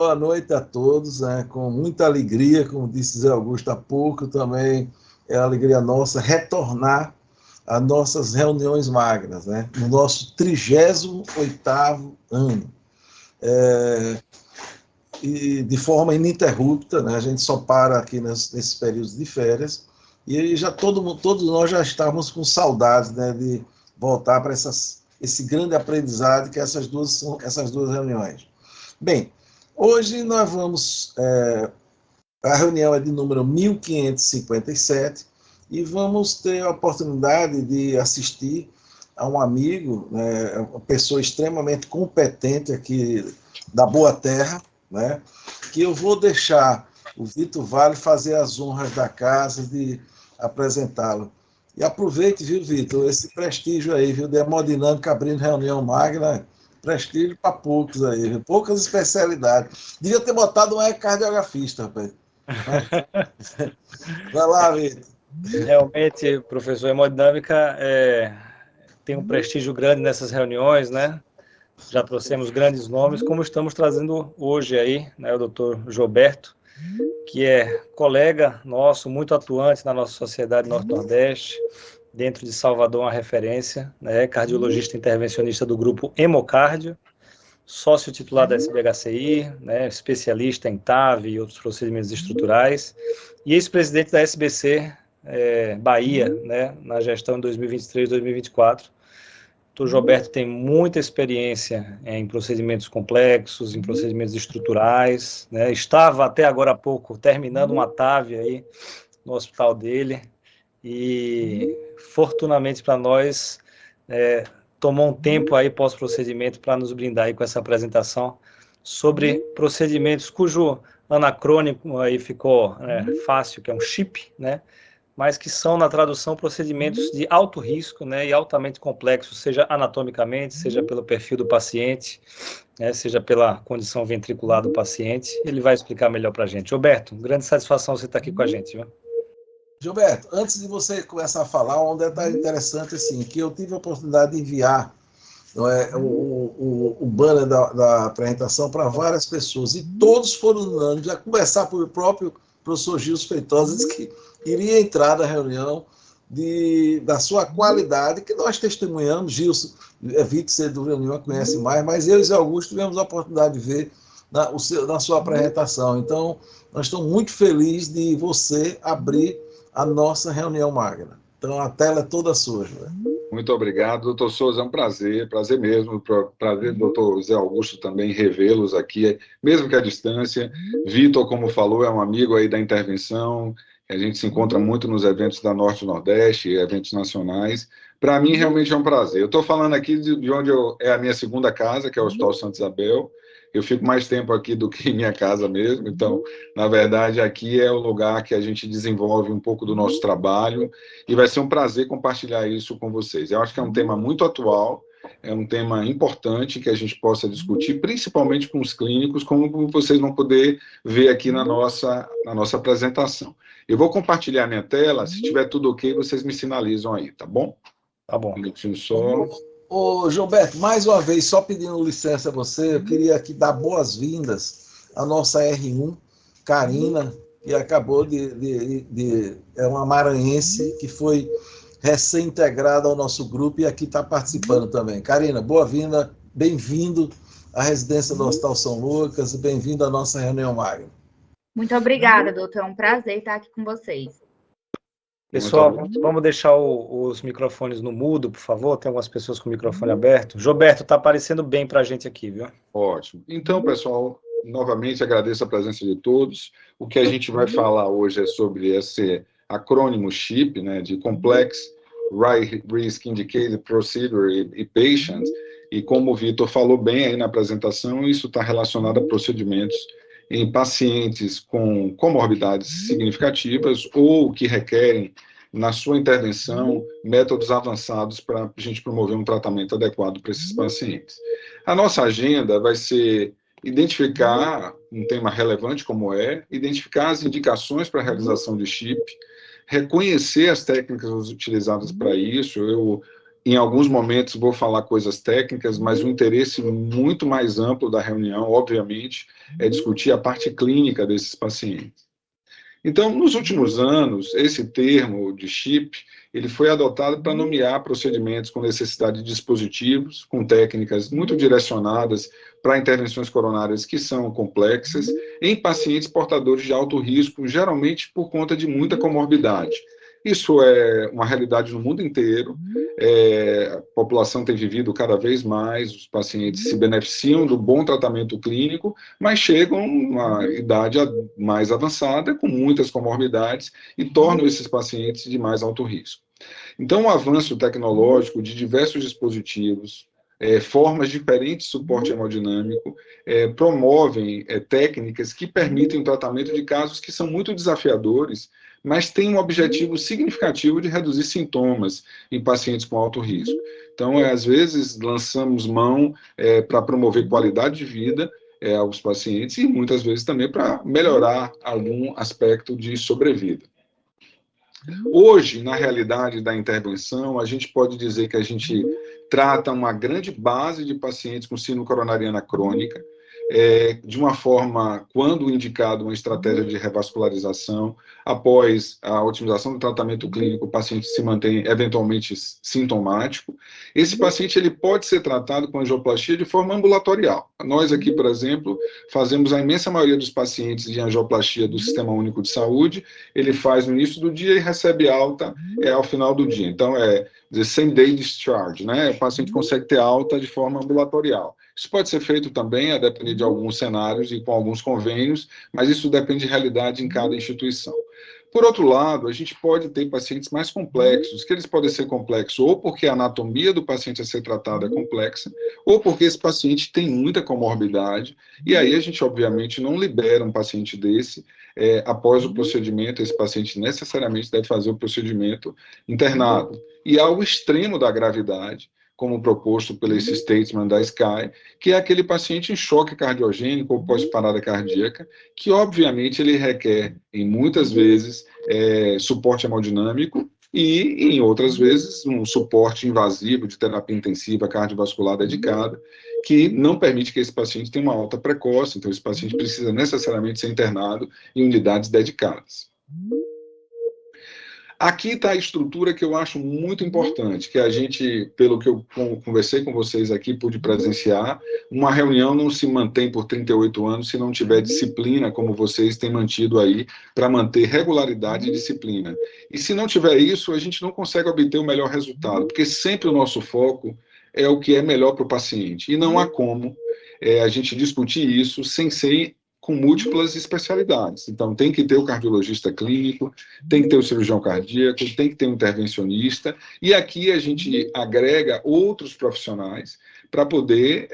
Boa noite a todos, com muita alegria, como disse Zé Augusto há pouco, também é alegria nossa retornar às nossas reuniões magnas, no nosso 38º ano. E de forma ininterrupta, a gente só para aqui nesses períodos de férias, e já todos nós já estávamos com saudades, de voltar para esse grande aprendizado que essas duas reuniões. Bem, hoje nós vamos, a reunião é de número 1557, e vamos ter a oportunidade de assistir a um amigo, uma pessoa extremamente competente aqui da Boa Terra, que eu vou deixar o Vitor Vale fazer as honras da casa de apresentá-lo. E aproveite, viu, Vitor, esse prestígio aí, viu, de hemodinâmica abrindo reunião magna, prestígio para poucos aí, viu? Poucas especialidades. Devia ter botado um cardiografista, rapaz. Vai lá, Vitor. Realmente, professor, hemodinâmica tem um prestígio grande nessas reuniões, Já trouxemos grandes nomes, como estamos trazendo hoje aí, o doutor Gilberto, que é colega nosso, muito atuante na nossa Sociedade Norte-Nordeste, dentro de Salvador, uma referência, cardiologista intervencionista do grupo Hemocárdio, sócio titular da SBHCI, especialista em TAV e outros procedimentos estruturais, e ex-presidente da SBC Bahia, na gestão de 2023-2024. O Gilberto tem muita experiência em procedimentos complexos, em procedimentos estruturais, Estava até agora há pouco terminando uma TAV aí no hospital dele e, fortunadamente para nós, tomou um tempo aí pós-procedimento para nos brindar aí com essa apresentação sobre procedimentos cujo anacrônico aí ficou fácil, que é um CHIP, mas que são, na tradução, procedimentos de alto risco, e altamente complexos, seja anatomicamente, seja pelo perfil do paciente, seja pela condição ventricular do paciente. Ele vai explicar melhor para a gente. Gilberto, grande satisfação você estar aqui com a gente, viu? Gilberto, antes de você começar a falar, um detalhe interessante, assim, que eu tive a oportunidade de enviar o banner da apresentação para várias pessoas, e todos foram unânimes, a começar pelo próprio professor Gilson Feitosa, disse que iria entrar na reunião da sua qualidade, que nós testemunhamos. Gilson, Vitor, você do reunião conhece mais, mas eu e Zé Augusto tivemos a oportunidade de ver na sua apresentação. Então, nós estamos muito felizes de você abrir a nossa reunião magna. Então, a tela é toda sua, Gilberto. Muito obrigado, doutor Souza, é um prazer mesmo, prazer, doutor Zé Augusto, também revê-los aqui, mesmo que à distância. Vitor, como falou, é um amigo aí da intervenção, a gente se encontra muito nos eventos da Norte e Nordeste, eventos nacionais. Para mim, realmente é um prazer. Eu estou falando aqui de onde é a minha segunda casa, que é o Hospital Santa Isabel. Eu fico mais tempo aqui do que em minha casa mesmo, então, na verdade, aqui é o lugar que a gente desenvolve um pouco do nosso trabalho, e vai ser um prazer compartilhar isso com vocês. Eu acho que é um tema muito atual, é um tema importante que a gente possa discutir, principalmente com os clínicos, como vocês vão poder ver aqui na nossa apresentação. Eu vou compartilhar minha tela, se tiver tudo ok, vocês me sinalizam aí, tá bom? Tá bom. Um minutinho só. Ô, Gilberto, mais uma vez, só pedindo licença a você, eu queria aqui dar boas-vindas à nossa R1, Karina, que acabou é uma maranhense que foi recém-integrada ao nosso grupo e aqui está participando também. Karina, boa-vinda, bem-vindo à residência do Hospital São Lucas e bem-vindo à nossa reunião magna. Muito obrigada, doutor, é um prazer estar aqui com vocês. Pessoal, vamos deixar os microfones no mudo, por favor. Tem algumas pessoas com o microfone aberto. Gilberto, está aparecendo bem para a gente aqui, viu? Ótimo. Então, pessoal, novamente agradeço a presença de todos. O que a gente vai falar hoje é sobre esse acrônimo CHIP, de Complex High Risk Indicated Procedure e Patient. E como o Vitor falou bem aí na apresentação, isso está relacionado a procedimentos em pacientes com comorbidades significativas ou que requerem, na sua intervenção, métodos avançados para a gente promover um tratamento adequado para esses pacientes. A nossa agenda vai ser identificar um tema relevante como identificar as indicações para a realização de CHIP, reconhecer as técnicas utilizadas para isso. Eu Em alguns momentos vou falar coisas técnicas, mas o interesse muito mais amplo da reunião, obviamente, é discutir a parte clínica desses pacientes. Então, nos últimos anos, esse termo de chip, ele foi adotado para nomear procedimentos com necessidade de dispositivos, com técnicas muito direcionadas para intervenções coronárias que são complexas, em pacientes portadores de alto risco, geralmente por conta de muita comorbidade. Isso é uma realidade no mundo inteiro, a população tem vivido cada vez mais, os pacientes se beneficiam do bom tratamento clínico, mas chegam a uma idade mais avançada, com muitas comorbidades, e tornam esses pacientes de mais alto risco. Então, o avanço tecnológico de diversos dispositivos, formas diferentes de suporte hemodinâmico, promovem técnicas que permitem o tratamento de casos que são muito desafiadores, mas têm um objetivo significativo de reduzir sintomas em pacientes com alto risco. Então, às vezes, lançamos mão para promover qualidade de vida aos pacientes e muitas vezes também para melhorar algum aspecto de sobrevida. Hoje, na realidade da intervenção, a gente pode dizer que a gente trata uma grande base de pacientes com síndrome coronariana crônica, de uma forma, quando indicado uma estratégia de revascularização, após a otimização do tratamento clínico, o paciente se mantém eventualmente sintomático. Esse paciente ele pode ser tratado com angioplastia de forma ambulatorial. Nós aqui, por exemplo, fazemos a imensa maioria dos pacientes de angioplastia do Sistema Único de Saúde, ele faz no início do dia e recebe alta ao final do dia. Então, the same day discharge, né? O paciente consegue ter alta de forma ambulatorial. Isso pode ser feito também, a depender de alguns cenários e com alguns convênios, mas isso depende de realidade em cada instituição. Por outro lado, a gente pode ter pacientes mais complexos, que eles podem ser complexos ou porque a anatomia do paciente a ser tratado é complexa, ou porque esse paciente tem muita comorbidade, e aí a gente, obviamente, não libera um paciente desse após o procedimento, esse paciente necessariamente deve fazer o procedimento internado. E ao extremo da gravidade, como proposto pelo esse statement da SCAI, que é aquele paciente em choque cardiogênico ou pós-parada cardíaca, que obviamente ele requer, em muitas vezes, suporte hemodinâmico e, em outras vezes, um suporte invasivo de terapia intensiva cardiovascular dedicada, que não permite que esse paciente tenha uma alta precoce, então esse paciente precisa necessariamente ser internado em unidades dedicadas. Aqui está a estrutura que eu acho muito importante, que a gente, pelo que eu conversei com vocês aqui, pude presenciar, uma reunião não se mantém por 38 anos se não tiver disciplina, como vocês têm mantido aí, para manter regularidade e disciplina. E se não tiver isso, a gente não consegue obter o melhor resultado, porque sempre o nosso foco é o que é melhor para o paciente, e não há como a gente discutir isso sem ser com múltiplas especialidades. Então, tem que ter o cardiologista clínico, tem que ter o cirurgião cardíaco, tem que ter um intervencionista, e aqui a gente agrega outros profissionais para poder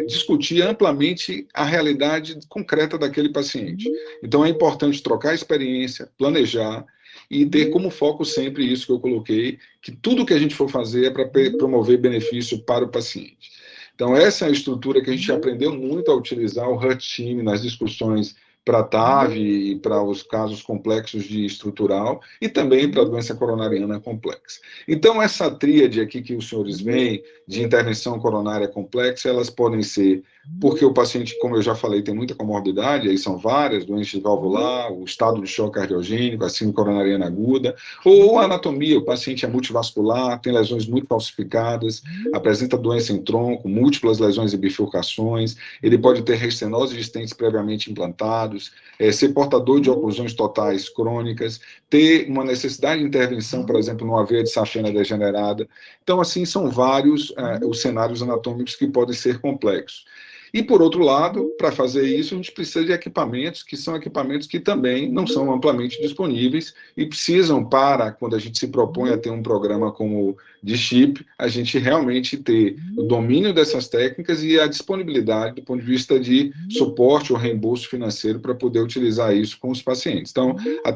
discutir amplamente a realidade concreta daquele paciente. Então, é importante trocar experiência, planejar, e ter como foco sempre isso que eu coloquei, que tudo que a gente for fazer é para promover benefício para o paciente. Então, essa é a estrutura que a gente aprendeu muito a utilizar o HUT Team nas discussões para a TAV e para os casos complexos de estrutural e também para a doença coronariana complexa. Então, essa tríade aqui que os senhores veem de intervenção coronária complexa, elas podem ser porque o paciente, como eu já falei, tem muita comorbidade, aí são várias, doença valvular, o estado de choque cardiogênico, a síndrome coronariana aguda, ou a anatomia, o paciente é multivascular, tem lesões muito calcificadas, apresenta doença em tronco, múltiplas lesões e bifurcações, ele pode ter restenose de estentes previamente implantados, ser portador de oclusões totais crônicas, ter uma necessidade de intervenção, por exemplo, numa veia de safena degenerada. Então, assim, são vários os cenários anatômicos que podem ser complexos. E, por outro lado, para fazer isso, a gente precisa de equipamentos que são equipamentos que também não são amplamente disponíveis e precisam, para, quando a gente se propõe a ter um programa como de chip, a gente realmente ter o domínio dessas técnicas e a disponibilidade do ponto de vista de suporte ou reembolso financeiro para poder utilizar isso com os pacientes. Então, a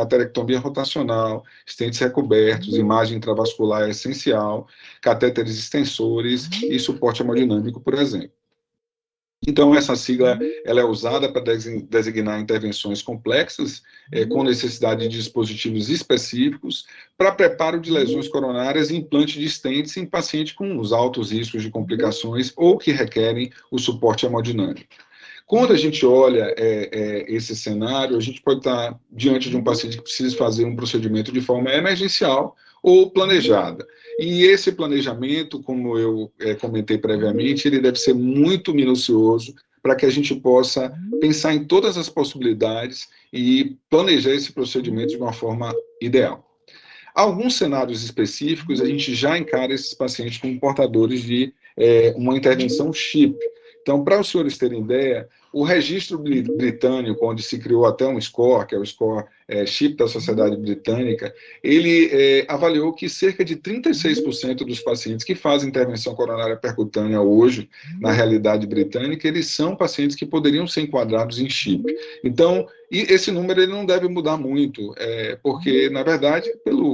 terectomia rotacional, estentes recobertos, imagem intravascular é essencial, catéteres extensores e suporte hemodinâmico, por exemplo. Então, essa sigla ela é usada para designar intervenções complexas, com necessidade de dispositivos específicos, para preparo de lesões coronárias e implante de stents em pacientes com os altos riscos de complicações ou que requerem o suporte hemodinâmico. Quando a gente olha esse cenário, a gente pode estar diante de um paciente que precisa fazer um procedimento de forma emergencial ou planejada. E esse planejamento, como eu comentei previamente, ele deve ser muito minucioso para que a gente possa pensar em todas as possibilidades e planejar esse procedimento de uma forma ideal. Alguns cenários específicos, a gente já encara esses pacientes como portadores de uma intervenção CHIP. Então, para os senhores terem ideia, o registro britânico, onde se criou até um score, que é o score CHIP da Sociedade Britânica, ele avaliou que cerca de 36% dos pacientes que fazem intervenção coronária percutânea hoje, na realidade britânica, eles são pacientes que poderiam ser enquadrados em CHIP. Então, e esse número ele não deve mudar muito, porque, na verdade,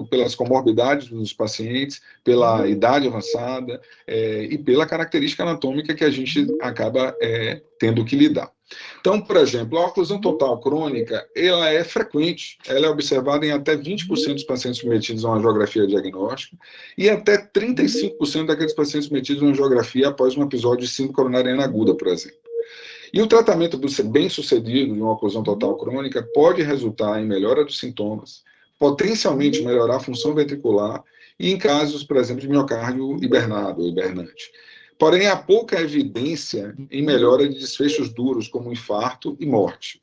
pelas comorbidades dos pacientes, pela idade avançada e pela característica anatômica que a gente acaba tendo que lidar. Então, por exemplo, a oclusão total crônica, ela é frequente, ela é observada em até 20% dos pacientes submetidos a uma angiografia diagnóstica e até 35% daqueles pacientes submetidos a uma angiografia após um episódio de síndrome coronariana aguda, por exemplo. E o tratamento bem-sucedido de uma oclusão total crônica pode resultar em melhora dos sintomas, potencialmente melhorar a função ventricular e em casos, por exemplo, de miocárdio hibernado ou hibernante. Porém, há pouca evidência em melhora de desfechos duros, como infarto e morte.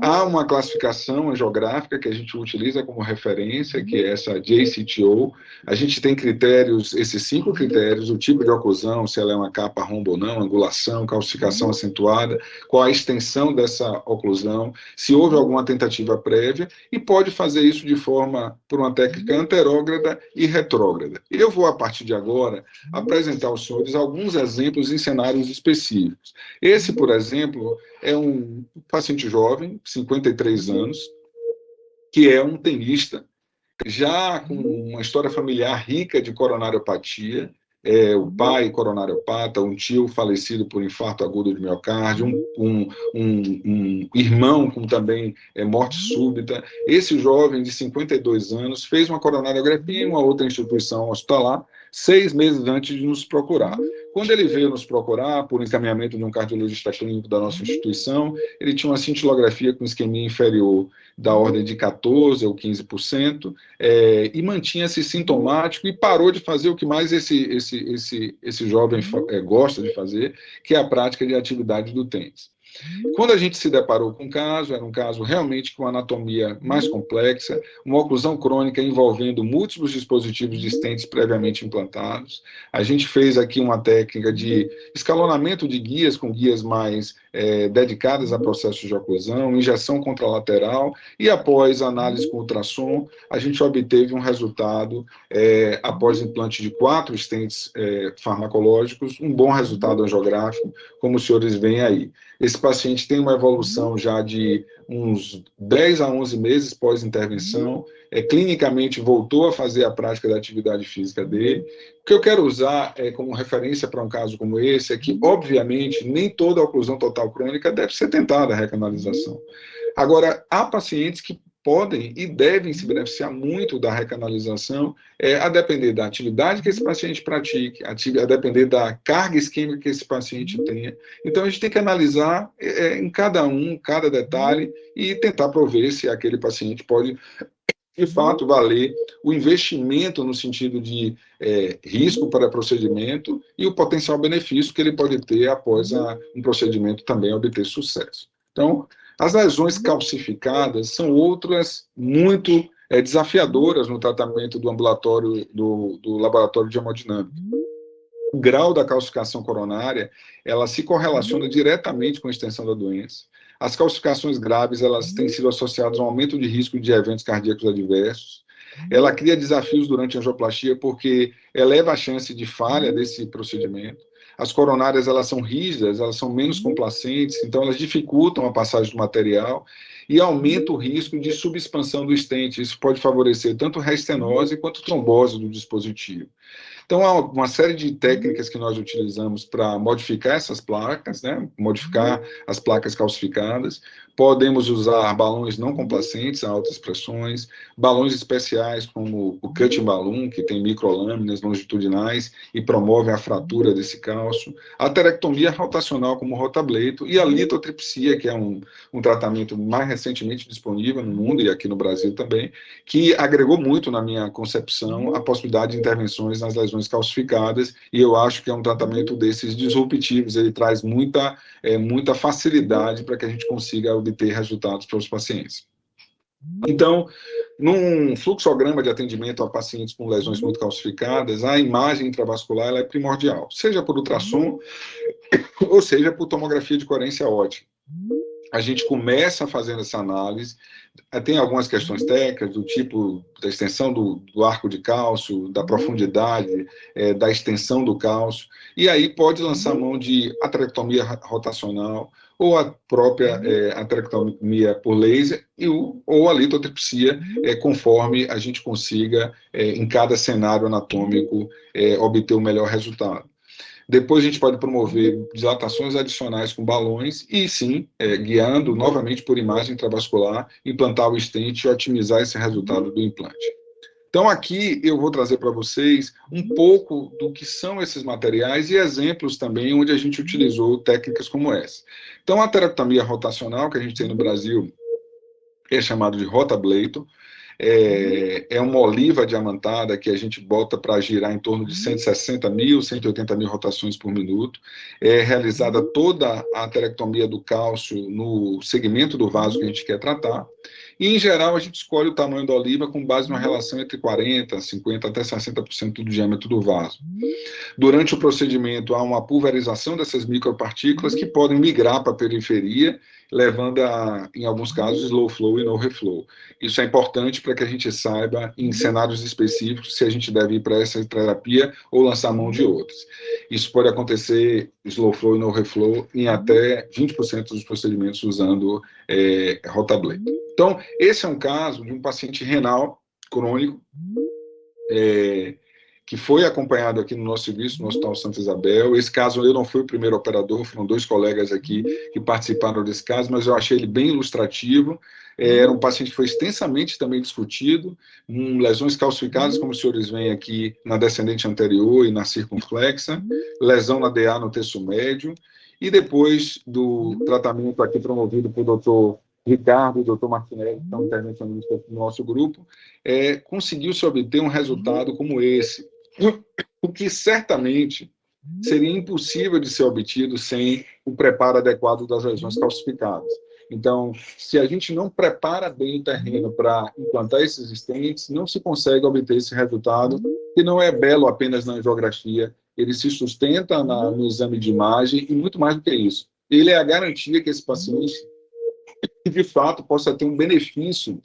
Há uma classificação angiográfica que a gente utiliza como referência, que é essa JCTO. A gente tem critérios, esses 5 critérios, o tipo de oclusão, se ela é uma capa rombo ou não, angulação, calcificação acentuada, qual a extensão dessa oclusão, se houve alguma tentativa prévia, e pode fazer isso de forma, por uma técnica anterógrada e retrógrada. Eu vou, a partir de agora, apresentar aos senhores alguns exemplos em cenários específicos. Esse, por exemplo, é um paciente jovem, 53 anos, que é um tenista, já com uma história familiar rica de coronariopatia, o pai coronariopata, um tio falecido por infarto agudo de miocárdio, um irmão com também morte súbita. Esse jovem de 52 anos fez uma coronariografia em uma outra instituição hospitalar, 6 meses antes de nos procurar. Quando ele veio nos procurar, por encaminhamento de um cardiologista clínico da nossa instituição, ele tinha uma cintilografia com isquemia inferior da ordem de 14% ou 15%, e mantinha-se sintomático e parou de fazer o que mais esse jovem gosta de fazer, que é a prática de atividade do tênis. Quando a gente se deparou com o caso, era um caso realmente com anatomia mais complexa, uma oclusão crônica envolvendo múltiplos dispositivos de stents previamente implantados. A gente fez aqui uma técnica de escalonamento de guias, com guias mais dedicadas a processos de oclusão, injeção contralateral, e após análise com ultrassom, a gente obteve um resultado, após implante de 4 stents farmacológicos, um bom resultado angiográfico, como os senhores veem aí. Esse paciente tem uma evolução já de uns 10 a 11 meses pós-intervenção, clinicamente voltou a fazer a prática da atividade física dele. O que eu quero usar como referência para um caso como esse é que, obviamente, nem toda oclusão total crônica deve ser tentada a recanalização. Agora, há pacientes que podem e devem se beneficiar muito da recanalização, a depender da atividade que esse paciente pratique, a depender da carga isquêmica que esse paciente tenha. Então, a gente tem que analisar em cada detalhe e tentar prover se aquele paciente pode, de fato, valer o investimento no sentido de risco para procedimento e o potencial benefício que ele pode ter após um procedimento também obter sucesso. Então, as lesões calcificadas são outras muito desafiadoras no tratamento do ambulatório, do laboratório de hemodinâmica. O grau da calcificação coronária, ela se correlaciona diretamente com a extensão da doença. As calcificações graves, elas têm sido associadas a um aumento de risco de eventos cardíacos adversos. Ela cria desafios durante a angioplastia porque eleva a chance de falha desse procedimento. As coronárias, elas são rígidas, elas são menos complacentes, então elas dificultam a passagem do material e aumenta o risco de subexpansão do stent. Isso pode favorecer tanto reestenose quanto trombose do dispositivo. Então, há uma série de técnicas que nós utilizamos para modificar essas placas, né? Modificar as placas calcificadas. Podemos usar balões não complacentes a altas pressões, balões especiais como o cutting balloon, que tem microlâminas longitudinais e promove a fratura desse cálcio, a terectomia rotacional como rotableito e a litotripsia, que é um tratamento mais recentemente disponível no mundo e aqui no Brasil também, que agregou muito na minha concepção a possibilidade de intervenções nas lesões calcificadas, e eu acho que é um tratamento desses disruptivos, ele traz muita facilidade para que a gente consiga obter resultados para os pacientes. Então, num fluxograma de atendimento a pacientes com lesões muito calcificadas, a imagem intravascular ela é primordial, seja por ultrassom ou seja por tomografia de coerência óptica. A gente começa fazendo essa análise, tem algumas questões técnicas, do tipo da extensão do arco de cálcio, da profundidade, da extensão do cálcio, e aí pode lançar mão de aterectomia rotacional, ou a própria aterectomia por laser, ou a litotripsia, conforme a gente consiga, em cada cenário anatômico, obter o melhor resultado. Depois a gente pode promover dilatações adicionais com balões e, sim, guiando novamente por imagem intravascular, implantar o stent e otimizar esse resultado do implante. Então, aqui eu vou trazer para vocês um pouco do que são esses materiais e exemplos também onde a gente utilizou técnicas como essa. Então, a terectomia rotacional que a gente tem no Brasil é chamado de rotableito. É uma oliva diamantada que a gente bota para girar em torno de 160 mil, 180 mil rotações por minuto. É realizada toda a aterectomia do cálcio no segmento do vaso que a gente quer tratar. E, em geral, a gente escolhe o tamanho da oliva com base numa relação entre 40%, 50% até 60% do diâmetro do vaso. Durante o procedimento, há uma pulverização dessas micropartículas que podem migrar para a periferia, levando a, em alguns casos, slow flow e no reflow. Isso é importante para que a gente saiba, em cenários específicos, se a gente deve ir para essa terapia ou lançar mão de outras. Isso pode acontecer, slow flow e no reflow, em até 20% dos procedimentos usando rotableito. Então, esse é um caso de um paciente renal crônico, que foi acompanhado aqui no nosso serviço, no Hospital Santa Isabel. Esse caso, eu não fui o primeiro operador, foram 2 colegas aqui que participaram desse caso, mas eu achei ele bem ilustrativo. Era um paciente que foi extensamente também discutido, com lesões calcificadas, como os senhores veem aqui na descendente anterior e na circunflexa, lesão na DA no terço médio, e depois do tratamento aqui promovido por doutor Ricardo e doutor Martinelli, que são intervencionistas do nosso grupo, conseguiu-se obter um resultado como esse, o que certamente seria impossível de ser obtido sem o preparo adequado das lesões calcificadas. Então, se a gente não prepara bem o terreno para implantar esses stents, não se consegue obter esse resultado, que não é belo apenas na angiografia, ele se sustenta no exame de imagem, e muito mais do que isso. Ele é a garantia que esse paciente, de fato, possa ter um benefício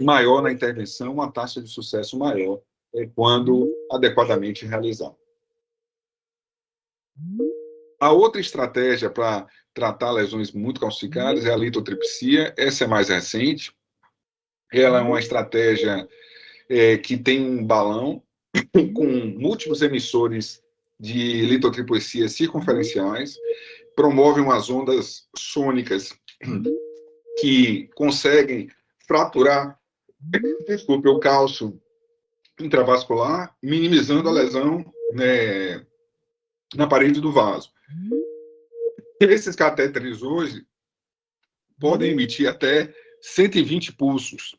maior na intervenção, uma taxa de sucesso maior, quando adequadamente realizado. A outra estratégia para tratar lesões muito calcificadas é a litotripsia. Essa é mais recente. Ela é uma estratégia que tem um balão com múltiplos emissores de litotripsia circunferenciais, promove umas ondas sônicas que conseguem fraturar, o cálcio intravascular, minimizando a lesão na parede do vaso. Esses catéteres hoje podem emitir até 120 pulsos.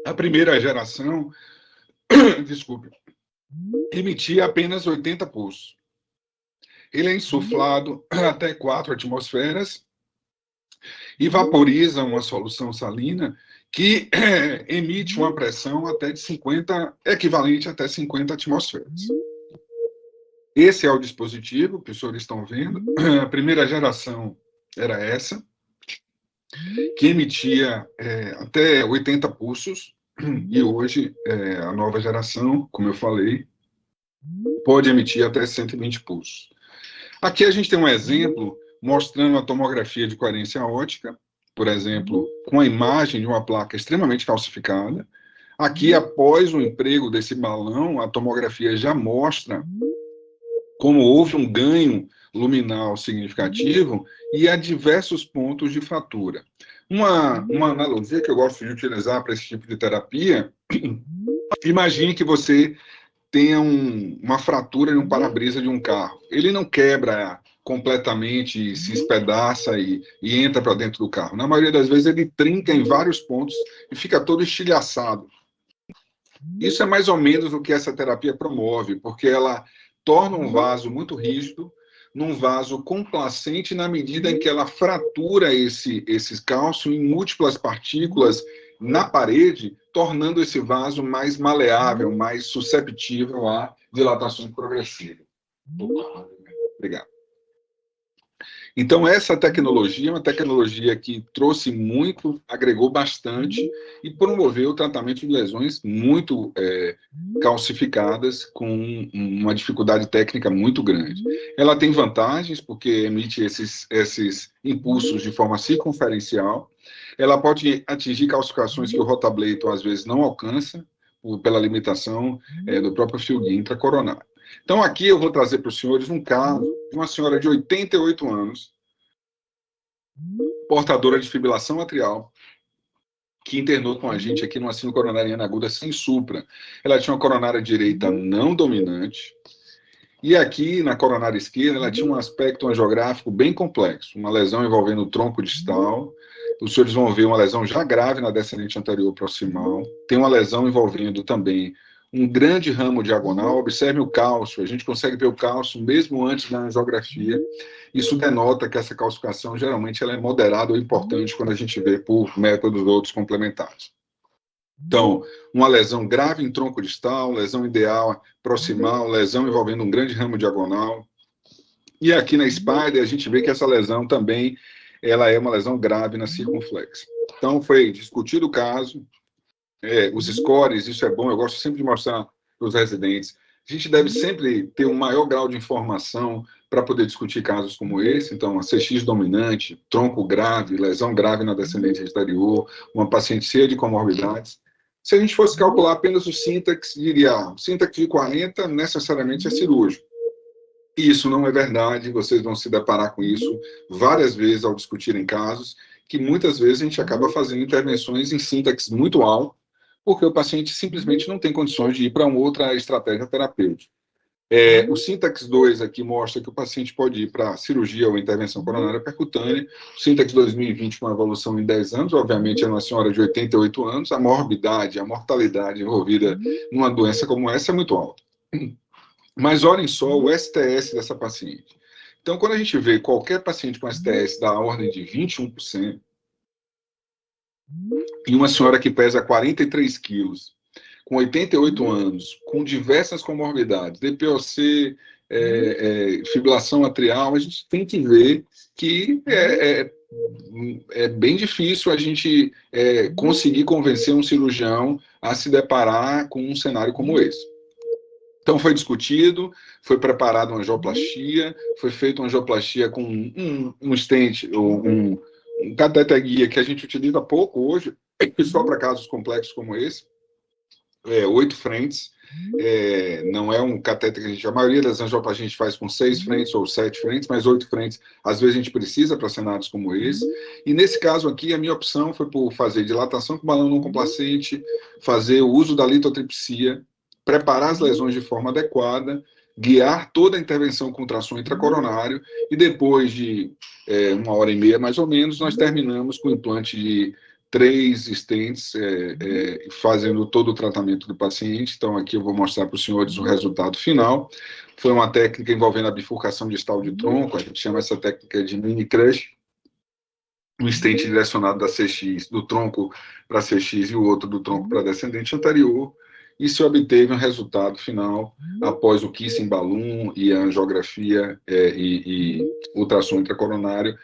A primeira geração, emitia apenas 80 pulsos. Ele é insuflado até 4 atmosferas e vaporiza uma solução salina que emite uma pressão até de 50, equivalente até 50 atmosferas. Esse é o dispositivo que os senhores estão vendo. A primeira geração era essa, que emitia até 80 pulsos, e hoje a nova geração, como eu falei, pode emitir até 120 pulsos. Aqui a gente tem um exemplo mostrando a tomografia de coerência óptica, por exemplo, com a imagem de uma placa extremamente calcificada. Aqui, após o emprego desse balão, a tomografia já mostra como houve um ganho luminal significativo e há diversos pontos de fratura. Uma analogia que eu gosto de utilizar para esse tipo de terapia, imagine que você tenha uma fratura em um para-brisa de um carro. Ele não quebra completamente, se espedaça e entra para dentro do carro. Na maioria das vezes ele trinca em vários pontos e fica todo estilhaçado. Isso é mais ou menos o que essa terapia promove, porque ela torna um vaso muito rígido num vaso complacente na medida em que ela fratura esse cálcio em múltiplas partículas na parede, tornando esse vaso mais maleável, mais susceptível a dilatações progressivas. Obrigado. Então, essa tecnologia é uma tecnologia que trouxe muito, agregou bastante e promoveu o tratamento de lesões muito calcificadas com uma dificuldade técnica muito grande. Ela tem vantagens, porque emite esses impulsos de forma circunferencial. Ela pode atingir calcificações que o rotablator, às vezes, não alcança, pela limitação do próprio fio guia intracoronário. Então, aqui eu vou trazer para os senhores um caso de uma senhora de 88 anos, portadora de fibrilação atrial, que internou com a gente aqui numa síndrome coronariana aguda sem supra. Ela tinha uma coronária direita não dominante, e aqui na coronária esquerda ela tinha um aspecto angiográfico bem complexo, uma lesão envolvendo o tronco distal. Os senhores vão ver uma lesão já grave na descendente anterior proximal. Tem uma lesão envolvendo também um grande ramo diagonal. Observe o cálcio, a gente consegue ver o cálcio mesmo antes da angiografia. Isso denota que essa calcificação, geralmente, ela é moderada ou importante quando a gente vê por métodos outros complementares. Então, uma lesão grave em tronco distal, lesão ideal proximal, lesão envolvendo um grande ramo diagonal. E aqui na Spider, a gente vê que essa lesão também ela é uma lesão grave na circunflexa. Então, foi discutido o caso, os scores, isso é bom, eu gosto sempre de mostrar para os residentes. A gente deve sempre ter um maior grau de informação para poder discutir casos como esse. Então, a CX dominante, tronco grave, lesão grave na descendente anterior, uma paciente cheia de comorbidades. Se a gente fosse calcular apenas o sintax, diria, o sintax de 40 necessariamente é cirúrgico. E isso não é verdade, vocês vão se deparar com isso várias vezes ao discutirem casos, que muitas vezes a gente acaba fazendo intervenções em sintax muito alto, porque o paciente simplesmente não tem condições de ir para uma outra estratégia terapêutica. O Sintax 2 aqui mostra que o paciente pode ir para cirurgia ou intervenção coronária percutânea. O Sintax 2020 com uma evolução em 10 anos, obviamente é uma senhora de 88 anos, a morbidade, a mortalidade envolvida numa doença como essa é muito alta. Mas olhem só o STS dessa paciente. Então, quando a gente vê qualquer paciente com STS da ordem de 21%, e uma senhora que pesa 43 quilos, com 88 anos, com diversas comorbidades, DPOC, fibrilação atrial, a gente tem que ver que é bem difícil a gente conseguir convencer um cirurgião a se deparar com um cenário como esse. Então, foi discutido, foi preparada uma angioplastia, foi feita uma angioplastia com um stent, um cateter guia que a gente utiliza pouco hoje, só para casos complexos como esse, 8 frentes, não é um cateter que a maioria das angioplastias a gente faz com 6 frentes ou 7 frentes, mas 8 frentes, às vezes a gente precisa para cenários como esse, e nesse caso aqui, a minha opção foi por fazer dilatação com balão não complacente, fazer o uso da litotripsia, preparar as lesões de forma adequada, guiar toda a intervenção com tração intracoronário, e depois de 1h30, mais ou menos, nós terminamos com o implante de 3 stents, fazendo todo o tratamento do paciente. Então, aqui eu vou mostrar para os senhores o resultado final. Foi uma técnica envolvendo a bifurcação distal de tronco, a gente chama essa técnica de mini crush, um stent direcionado da CX, do tronco para CX e o outro do tronco para descendente anterior, e se obteve um resultado final após o kissing balloon e a angiografia e ultrassom intracoronário,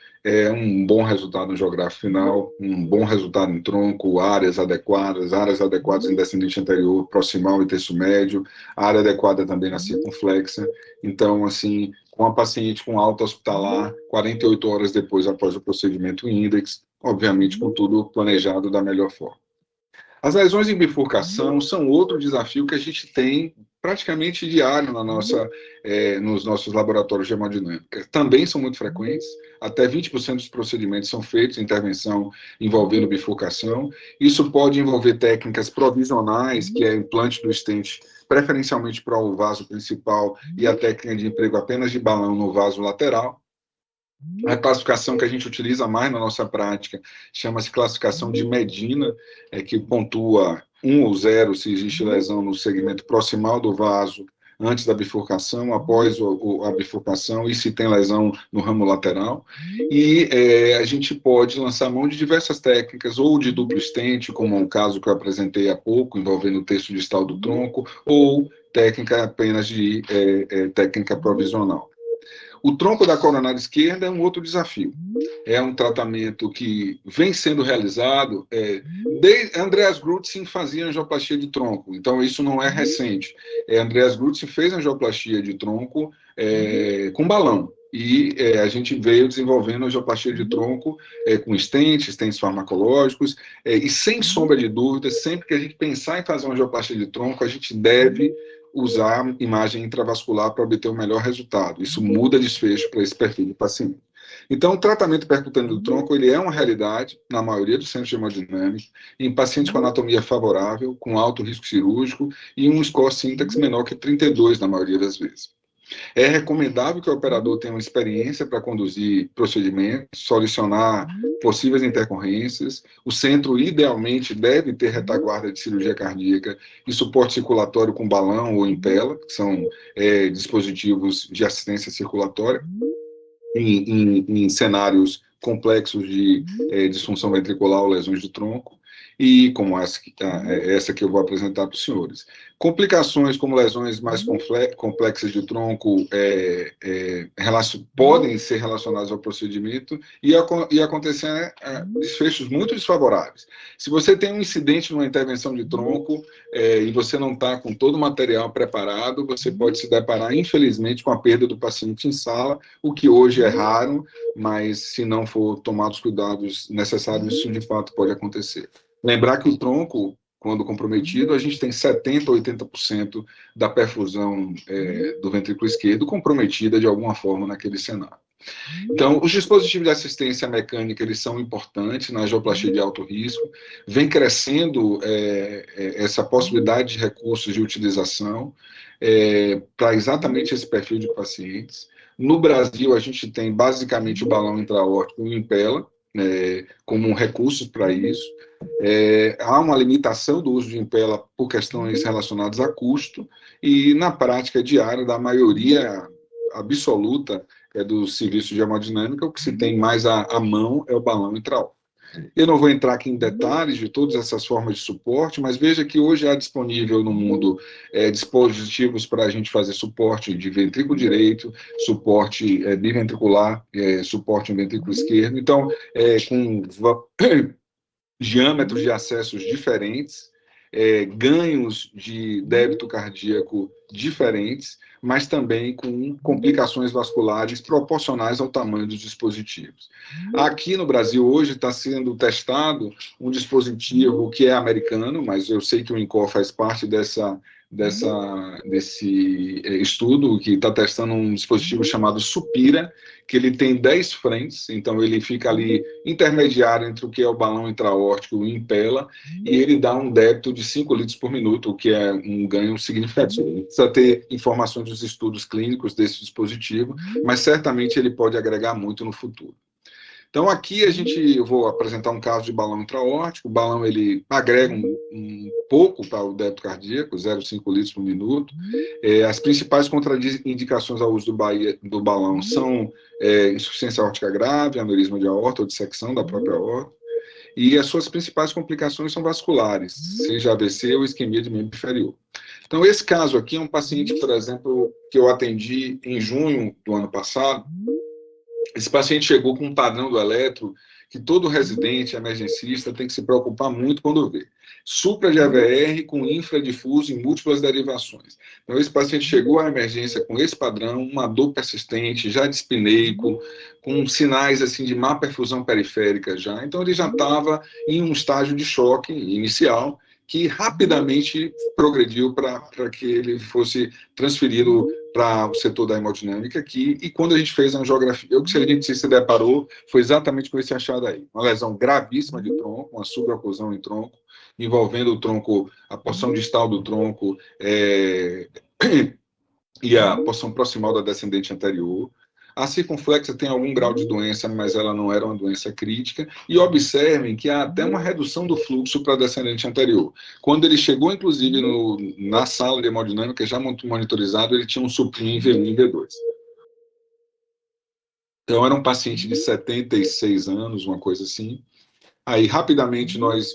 um bom resultado angiográfico final, um bom resultado em tronco, áreas adequadas em descendente anterior, proximal e terço médio, área adequada também na circunflexa. Então, assim, com a paciente com alta hospitalar, 48 horas depois, após o procedimento index, obviamente com tudo planejado da melhor forma. As lesões em bifurcação são outro desafio que a gente tem praticamente diário nos nossos laboratórios de hemodinâmica. Também são muito frequentes, até 20% dos procedimentos são feitos em intervenção envolvendo bifurcação. Isso pode envolver técnicas provisionais, que é implante do stent, preferencialmente para o vaso principal, e a técnica de emprego apenas de balão no vaso lateral. A classificação que a gente utiliza mais na nossa prática chama-se classificação de Medina, que pontua 1 ou 0 se existe lesão no segmento proximal do vaso antes da bifurcação, após a bifurcação e se tem lesão no ramo lateral. E a gente pode lançar mão de diversas técnicas, ou de duplo stent, como é um caso que eu apresentei há pouco, envolvendo o terço distal do tronco, ou técnica apenas de técnica provisional. O tronco da coronária esquerda é um outro desafio. É um tratamento que vem sendo realizado. Desde Andreas Grützing fazia angioplastia de tronco, então isso não é recente. Andreas Grützing fez angioplastia de tronco com balão. E a gente veio desenvolvendo angioplastia de tronco com stents farmacológicos, e sem sombra de dúvida, sempre que a gente pensar em fazer uma angioplastia de tronco, a gente deve usar imagem intravascular para obter o melhor resultado. Isso muda desfecho para esse perfil de paciente. Então, o tratamento percutâneo do tronco ele é uma realidade na maioria dos centros de hemodinâmica, em pacientes com anatomia favorável, com alto risco cirúrgico e um score syntax menor que 32 na maioria das vezes. É recomendável que o operador tenha uma experiência para conduzir procedimentos, solucionar possíveis intercorrências. O centro, idealmente, deve ter retaguarda de cirurgia cardíaca e suporte circulatório com balão ou impela, que são dispositivos de assistência circulatória, em cenários complexos de disfunção ventricular ou lesões de tronco, e como essa que eu vou apresentar para os senhores. Complicações como lesões mais complexas de tronco podem ser relacionadas ao procedimento e acontecer desfechos muito desfavoráveis. Se você tem um incidente numa intervenção de tronco e você não está com todo o material preparado, você pode se deparar, infelizmente, com a perda do paciente em sala, o que hoje é raro, mas se não for tomados os cuidados necessários, isso de fato pode acontecer. Lembrar que o tronco, quando comprometido, a gente tem 70% ou 80% da perfusão do ventrículo esquerdo comprometida de alguma forma naquele cenário. Então, os dispositivos de assistência mecânica, eles são importantes na angioplastia de alto risco, vem crescendo essa possibilidade de recursos de utilização para exatamente esse perfil de pacientes. No Brasil, a gente tem basicamente o balão intra-aórtico e o impela, como recursos para isso. Há uma limitação do uso de impela por questões relacionadas a custo, e na prática diária da maioria absoluta do serviço de hemodinâmica, o que se tem mais à mão é o balão intraórtico. Eu não vou entrar aqui em detalhes de todas essas formas de suporte, mas veja que hoje há disponível no mundo dispositivos para a gente fazer suporte de ventrículo direito, suporte biventricular, suporte em ventrículo esquerdo. Então, com diâmetros de acessos diferentes, ganhos de débito cardíaco diferentes, mas também com complicações vasculares proporcionais ao tamanho dos dispositivos. Aqui no Brasil, hoje, está sendo testado um dispositivo que é americano, mas eu sei que o INCOR faz parte desse estudo, que está testando um dispositivo chamado Supira, que ele tem 10 frentes, então ele fica ali intermediário entre o que é o balão intraórtico e o impela, e ele dá um débito de 5 litros por minuto, o que é um ganho significativo. Precisa ter informações dos estudos clínicos desse dispositivo, mas certamente ele pode agregar muito no futuro. Então, aqui eu vou apresentar um caso de balão intraórtico. O balão ele agrega um pouco para o débito cardíaco, 0,5 litros por minuto. As principais contraindicações ao uso do balão são insuficiência aórtica grave, aneurisma de aorta ou dissecção da própria aorta. E as suas principais complicações são vasculares, seja AVC ou isquemia de membro inferior. Então, esse caso aqui é um paciente, por exemplo, que eu atendi em junho do ano passado. Esse paciente chegou com um padrão do eletro que todo residente emergencista tem que se preocupar muito quando vê. Supra de AVR com infradifuso em múltiplas derivações. Então, esse paciente chegou à emergência com esse padrão, uma dor persistente, já dispneico, com sinais assim de má perfusão periférica já. Então, ele já estava em um estágio de choque inicial, que rapidamente progrediu para que ele fosse transferido para o setor da hemodinâmica aqui, e quando a gente fez a angiografia, o que a gente se deparou foi exatamente com esse achado aí, uma lesão gravíssima de tronco, uma suboclusão em tronco, envolvendo o tronco, a porção distal do tronco e a porção proximal da descendente anterior. A circunflexa tem algum grau de doença, mas ela não era uma doença crítica. E observem que há até uma redução do fluxo para a descendente anterior. Quando ele chegou, inclusive, na sala de hemodinâmica, já monitorizado, ele tinha um suplinho em V1 e V2. Então, era um paciente de 76 anos, uma coisa assim. Aí, rapidamente, nós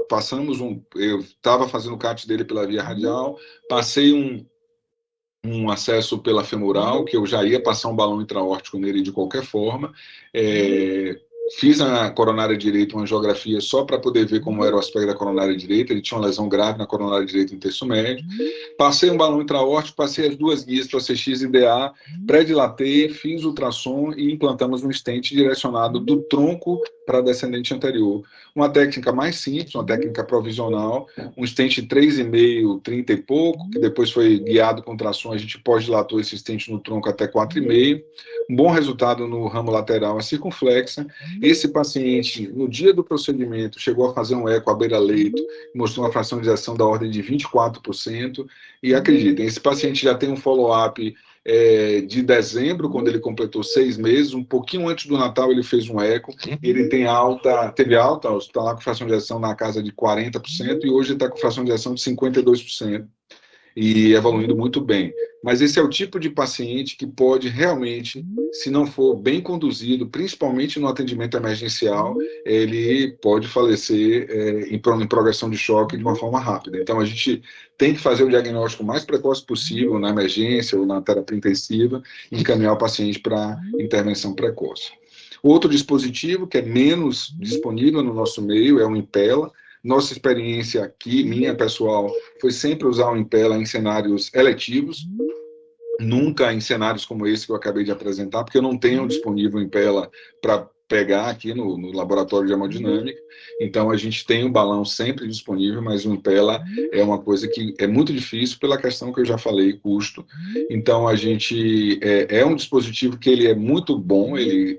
passamos eu estava fazendo o CAT dele pela via radial, passei um acesso pela femoral, que eu já ia passar um balão intraórtico nele de qualquer forma. Fiz a coronária direita, uma angiografia só para poder ver como era o aspecto da coronária direita. Ele tinha uma lesão grave na coronária direita em terço médio. Passei um balão intraórtico, passei as duas guias para CX e DA, pré-dilatei, fiz ultrassom e implantamos um stent direcionado do tronco para a descendente anterior. Uma técnica mais simples, uma técnica provisional, um stent 3,5, 30 e pouco, que depois foi guiado com ultrassom, a gente pós-dilatou esse stent no tronco até 4,5. Um bom resultado no ramo lateral, a circunflexa. Esse paciente, no dia do procedimento, chegou a fazer um eco à beira-leito, mostrou uma fração de ejeção da ordem de 24%, e acreditem, esse paciente já tem um follow-up de dezembro, quando ele completou 6 meses, um pouquinho antes do Natal ele fez um eco, ele teve alta hospitalar com fração de ejeção na casa de 40%, e hoje está com fração de ejeção de 52%. E evoluindo muito bem. Mas esse é o tipo de paciente que pode realmente, se não for bem conduzido, principalmente no atendimento emergencial, ele pode falecer em progressão de choque de uma forma rápida. Então, a gente tem que fazer o diagnóstico o mais precoce possível na emergência ou na terapia intensiva e encaminhar o paciente para intervenção precoce. Outro dispositivo que é menos disponível no nosso meio é o Impella. Nossa experiência aqui, minha pessoal, foi sempre usar o Impella em cenários eletivos, nunca em cenários como esse que eu acabei de apresentar, porque eu não tenho disponível o Impella para pegar aqui no laboratório de hemodinâmica. Então, a gente tem o balão sempre disponível, mas o Impella é uma coisa que é muito difícil pela questão que eu já falei, custo. Então, a gente é um dispositivo que ele é muito bom, ele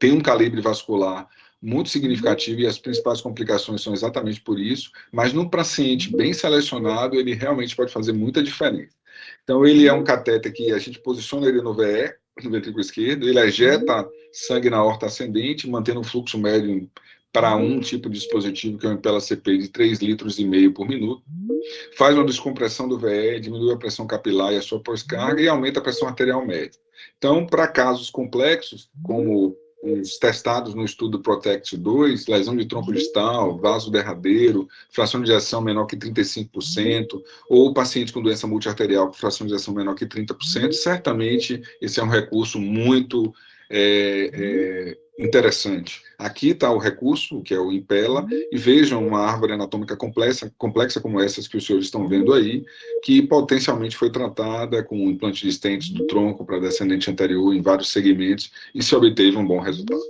tem um calibre vascular muito significativo, e as principais complicações são exatamente por isso, mas num paciente bem selecionado, ele realmente pode fazer muita diferença. Então, ele é um catéter que a gente posiciona ele no VE, no ventrículo esquerdo, ele ejeta sangue na aorta ascendente, mantendo um fluxo médio para um tipo de dispositivo, que é o Impella CP, de 3,5 litros por minuto, faz uma descompressão do VE, diminui a pressão capilar e a sua pós-carga, e aumenta a pressão arterial média. Então, para casos complexos, como os testados no estudo PROTECT 2, lesão de tronco distal, vaso derradeiro, fração de ejeção menor que 35%, ou paciente com doença multiarterial com fração de ejeção menor que 30%, certamente esse é um recurso muito interessante. Aqui está o recurso, que é o Impella, e vejam uma árvore anatômica complexa como essas que os senhores estão vendo aí, que potencialmente foi tratada com um implante de stents do tronco para descendente anterior em vários segmentos, e se obteve um bom resultado.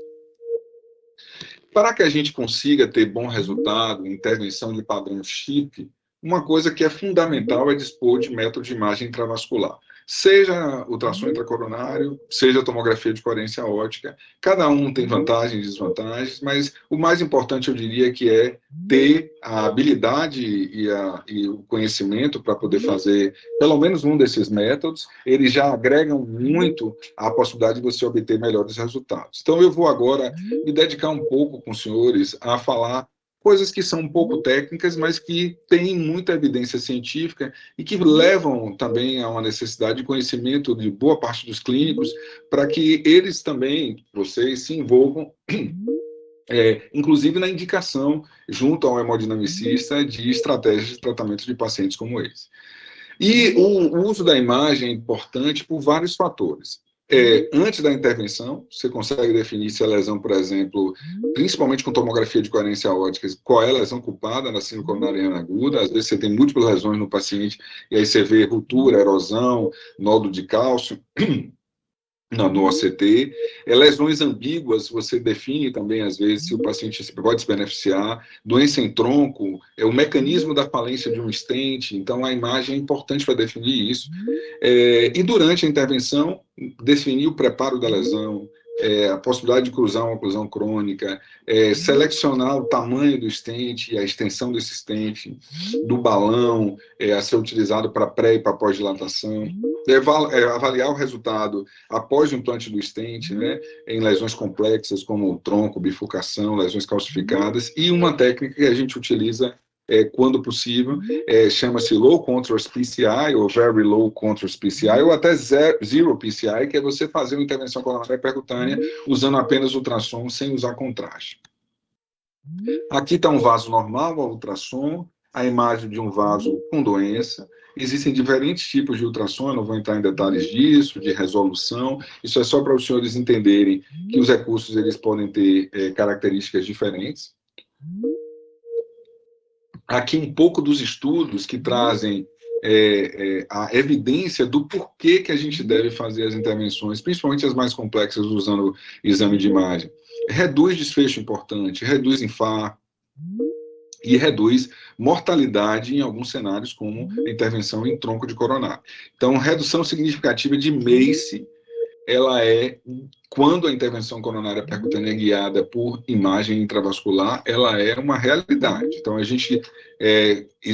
Para que a gente consiga ter bom resultado em intervenção de padrão CHIP, uma coisa que é fundamental é dispor de método de imagem intravascular. Seja ultrassom intracoronário, seja tomografia de coerência óptica, cada um tem vantagens e desvantagens, mas o mais importante, eu diria, que é ter a habilidade e o conhecimento para poder fazer pelo menos um desses métodos. Eles já agregam muito a possibilidade de você obter melhores resultados. Então, eu vou agora me dedicar um pouco com os senhores a falar coisas que são um pouco técnicas, mas que têm muita evidência científica e que levam também a uma necessidade de conhecimento de boa parte dos clínicos, para que eles também, vocês, se envolvam, inclusive na indicação, junto ao hemodinamicista, de estratégias de tratamento de pacientes como esse. E o uso da imagem é importante por vários fatores. Antes da intervenção, você consegue definir se a lesão, por exemplo, principalmente com tomografia de coerência óptica, qual é a lesão culpada na síndrome coronariana aguda. Às vezes você tem múltiplas lesões no paciente, e aí você vê ruptura, erosão, nódulo de cálcio. no OCT. Lesões ambíguas, você define também, às vezes, se o paciente pode se beneficiar. Doença em tronco, o mecanismo da falência de um stent, então a imagem é importante para definir isso. E durante a intervenção, definir o preparo da lesão, a possibilidade de cruzar uma oclusão crônica, selecionar o tamanho do stent e a extensão desse stent, do balão a ser utilizado para pré e para pós-dilatação, avaliar o resultado após o implante do stent, né, em lesões complexas como tronco, bifurcação, lesões calcificadas, e uma técnica que a gente utiliza quando possível, chama-se Low Contrast PCI, ou Very Low Contrast PCI, ou até Zero PCI, que é você fazer uma intervenção coronária percutânea usando apenas ultrassom, sem usar contraste. Aqui está um vaso normal, ao ultrassom, a imagem de um vaso com doença. Existem diferentes tipos de ultrassom, eu não vou entrar em detalhes disso, de resolução. Isso é só para os senhores entenderem que os recursos eles podem ter características diferentes. Aqui um pouco dos estudos que trazem a evidência do porquê que a gente deve fazer as intervenções, principalmente as mais complexas, usando exame de imagem. Reduz desfecho importante, reduz infarto e reduz mortalidade em alguns cenários, como a intervenção em tronco de coronário. Então, redução significativa de MACE, ela é, quando a intervenção coronária percutânea é guiada por imagem intravascular, ela é uma realidade. Então, a gente,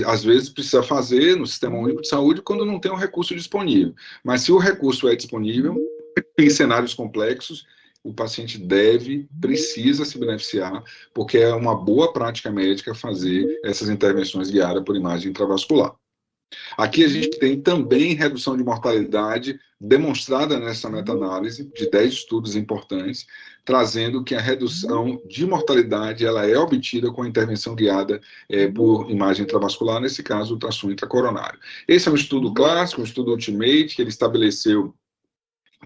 às vezes, precisa fazer no Sistema Único de Saúde quando não tem um recurso disponível. Mas, se o recurso é disponível, em cenários complexos, o paciente precisa se beneficiar, porque é uma boa prática médica fazer essas intervenções guiadas por imagem intravascular. Aqui a gente tem também redução de mortalidade demonstrada nessa meta-análise de 10 estudos importantes, trazendo que a redução de mortalidade ela é obtida com a intervenção guiada por imagem intravascular, nesse caso, ultrassom intracoronário. Esse é um estudo clássico, um estudo Ultimate, que ele estabeleceu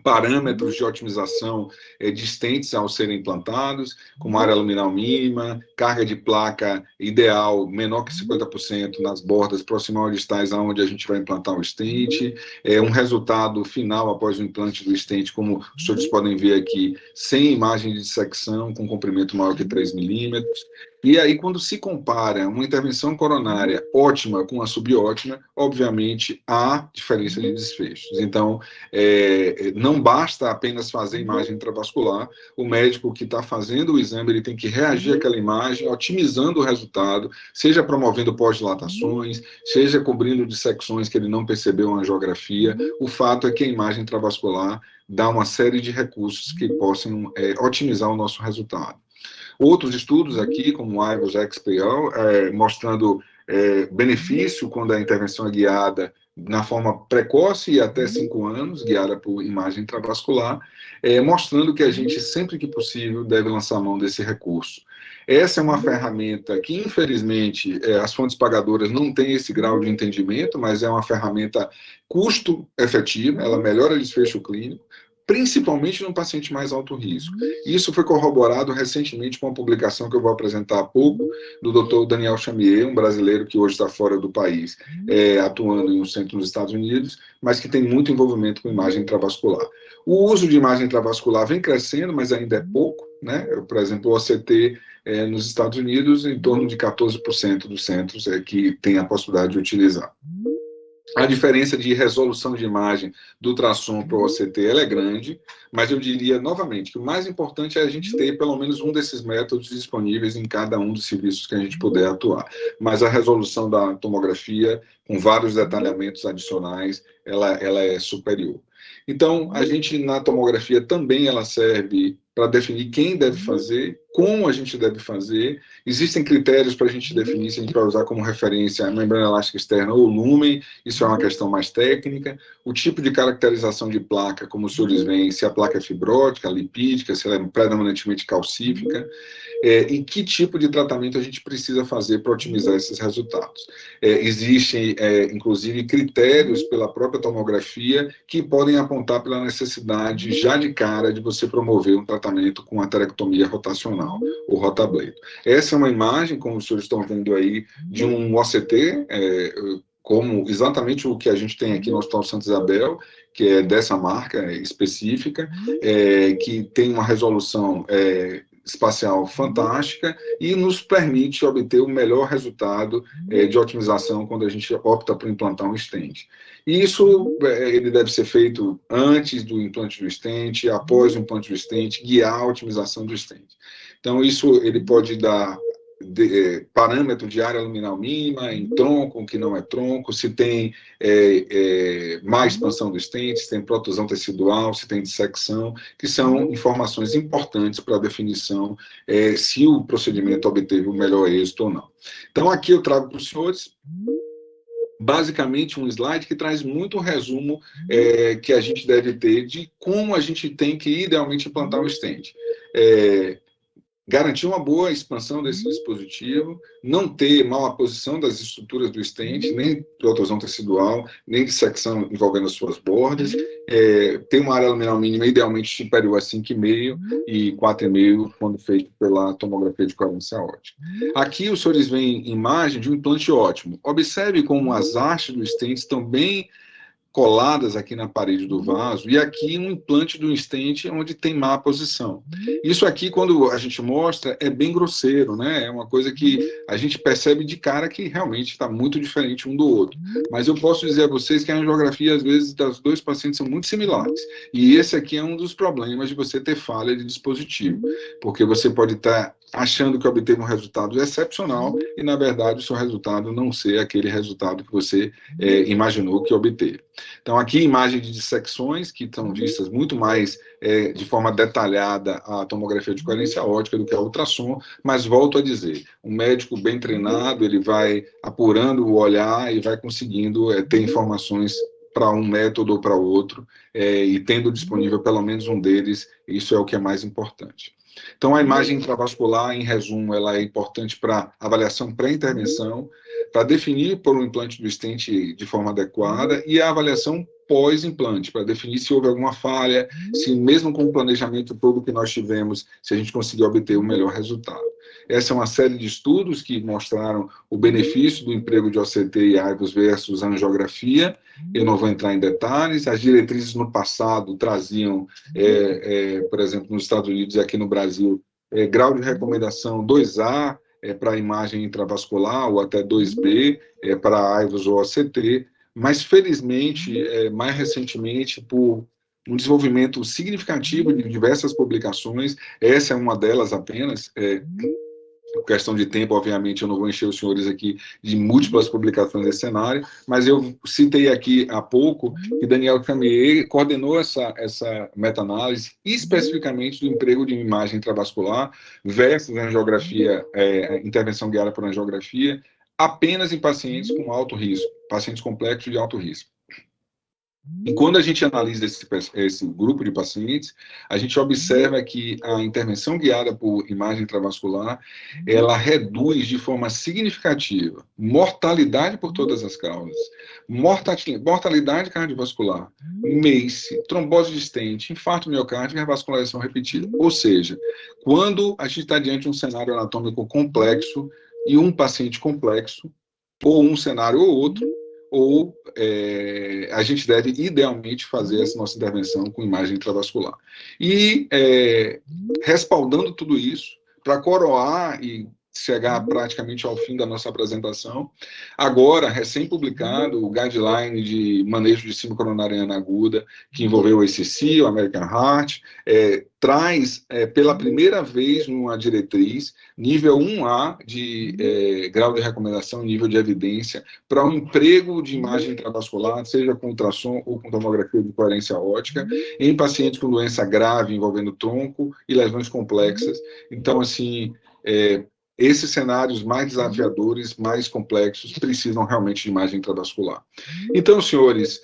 parâmetros de otimização de stents ao serem implantados, como área luminal mínima, carga de placa ideal menor que 50% nas bordas proximal distais aonde a gente vai implantar o stent, um resultado final após o implante do stent, como os senhores podem ver aqui, sem imagem de dissecção, com comprimento maior que 3 milímetros. E aí, quando se compara uma intervenção coronária ótima com a subótima, obviamente há diferença de desfechos. Então, não basta apenas fazer imagem intravascular, o médico que está fazendo o exame, ele tem que reagir àquela imagem, otimizando o resultado, seja promovendo pós-dilatações, seja cobrindo dissecções que ele não percebeu na angiografia. O fato é que a imagem intravascular dá uma série de recursos que possam otimizar o nosso resultado. Outros estudos aqui, como o IVOS XPO, mostrando benefício quando a intervenção é guiada na forma precoce e até 5 anos, guiada por imagem intravascular, mostrando que a gente, sempre que possível, deve lançar mão desse recurso. Essa é uma ferramenta que, infelizmente, as fontes pagadoras não têm esse grau de entendimento, mas é uma ferramenta custo-efetiva, ela melhora o desfecho clínico, principalmente no paciente mais alto risco. Isso foi corroborado recentemente com uma publicação que eu vou apresentar há pouco, do Dr. Daniel Chamier, um brasileiro que hoje está fora do país, atuando em um centro nos Estados Unidos, mas que tem muito envolvimento com imagem intravascular. O uso de imagem intravascular vem crescendo, mas ainda é pouco, né? Por exemplo, o OCT nos Estados Unidos, em torno de 14% dos centros que tem a possibilidade de utilizar. A diferença de resolução de imagem do ultrassom para o OCT ela é grande, mas eu diria novamente que o mais importante é a gente ter pelo menos um desses métodos disponíveis em cada um dos serviços que a gente puder atuar. Mas a resolução da tomografia, com vários detalhamentos adicionais, ela é superior. Então, a gente na tomografia também ela serve para definir quem deve fazer, como a gente deve fazer. Existem critérios para a gente definir se a gente vai usar como referência a membrana elástica externa ou lumen, isso é uma questão mais técnica. O tipo de caracterização de placa, como os senhores veem, se a placa é fibrótica, lipídica, se ela é predominantemente calcífica, e que tipo de tratamento a gente precisa fazer para otimizar esses resultados. Existem, inclusive, critérios pela própria tomografia que podem apontar pela necessidade, já de cara, de você promover um tratamento com aterectomia rotacional, ou rotableio. Essa é uma imagem, como os senhores estão vendo aí, de um OCT, como exatamente o que a gente tem aqui no Hospital Santa Isabel, que é dessa marca específica, que tem uma resolução espacial fantástica e nos permite obter o melhor resultado de otimização quando a gente opta por implantar um stent. E isso ele deve ser feito antes do implante do stent, após o implante do stent, guiar a otimização do stent. Então, isso ele pode dar parâmetro de área luminal mínima, em tronco, que não é tronco, se tem má expansão do stent, se tem protusão tecidual, se tem dissecção, que são informações importantes para a definição se o procedimento obteve o melhor êxito ou não. Então, aqui eu trago para os senhores basicamente um slide que traz muito resumo que a gente deve ter de como a gente tem que idealmente implantar o stent. Garantir uma boa expansão desse dispositivo, não ter mal posição das estruturas do stent, nem protusão tecidual, nem dissecção envolvendo as suas bordas, ter uma área luminal mínima idealmente superior a 5,5 e 4,5 quando feito pela tomografia de coerência óptica. Aqui os senhores veem imagem de um implante ótimo. Observe como as hastes do stent estão bem coladas aqui na parede do vaso, e aqui um implante do stent onde tem má posição. Isso aqui, quando a gente mostra, é bem grosseiro, né? É uma coisa que a gente percebe de cara que realmente está muito diferente um do outro. Mas eu posso dizer a vocês que a angiografia, às vezes, das dois pacientes são muito similares. E esse aqui é um dos problemas de você ter falha de dispositivo, porque você pode estar achando que obteve um resultado excepcional e, na verdade, o seu resultado não ser aquele resultado que você imaginou que obteve. Então, aqui, imagem de dissecções, que estão vistas muito mais de forma detalhada a tomografia de coerência óptica do que a ultrassom, mas volto a dizer, um médico bem treinado, ele vai apurando o olhar e vai conseguindo ter informações para um método ou para outro, e tendo disponível pelo menos um deles, isso é o que é mais importante. Então, a imagem intravascular, em resumo, ela é importante para avaliação pré-intervenção, para definir por um implante do stent de forma adequada, e a avaliação pós-implante, para definir se houve alguma falha, se mesmo com o planejamento todo que nós tivemos, se a gente conseguiu obter o melhor resultado. Essa é uma série de estudos que mostraram o benefício do emprego de OCT e AIVOS versus angiografia. Eu não vou entrar em detalhes. As diretrizes no passado traziam, por exemplo, nos Estados Unidos e aqui no Brasil, grau de recomendação 2A para a imagem intravascular, ou até 2B para AIVOS ou OCT, mas, felizmente, mais recentemente, por um desenvolvimento significativo de diversas publicações, essa é uma delas apenas, por questão de tempo, obviamente, eu não vou encher os senhores aqui de múltiplas publicações desse cenário, mas eu citei aqui há pouco que Daniel Camier coordenou essa meta-análise, especificamente do emprego de imagem intravascular versus angiografia, intervenção guiada por angiografia, apenas em pacientes com alto risco, pacientes complexos de alto risco. E quando a gente analisa esse grupo de pacientes, a gente observa que a intervenção guiada por imagem intravascular, ela reduz de forma significativa mortalidade por todas as causas, mortalidade cardiovascular, MACE, trombose de stent, infarto miocárdico e revascularização repetida. Ou seja, quando a gente está diante de um cenário anatômico complexo e um paciente complexo, ou um cenário ou outro, ou a gente deve, idealmente, fazer essa nossa intervenção com imagem intravascular. E, respaldando tudo isso, para coroar e chegar praticamente ao fim da nossa apresentação, agora, recém-publicado, o Guideline de Manejo de Síndrome Coronariana Aguda, que envolveu o ACC, o American Heart, traz, pela primeira vez, numa diretriz, nível 1A de grau de recomendação, nível de evidência, para o emprego de imagem intravascular, seja com ultrassom ou com tomografia de coerência óptica, em pacientes com doença grave envolvendo tronco e lesões complexas. Então, assim, esses cenários mais desafiadores, mais complexos, precisam realmente de imagem intravascular. Então, senhores,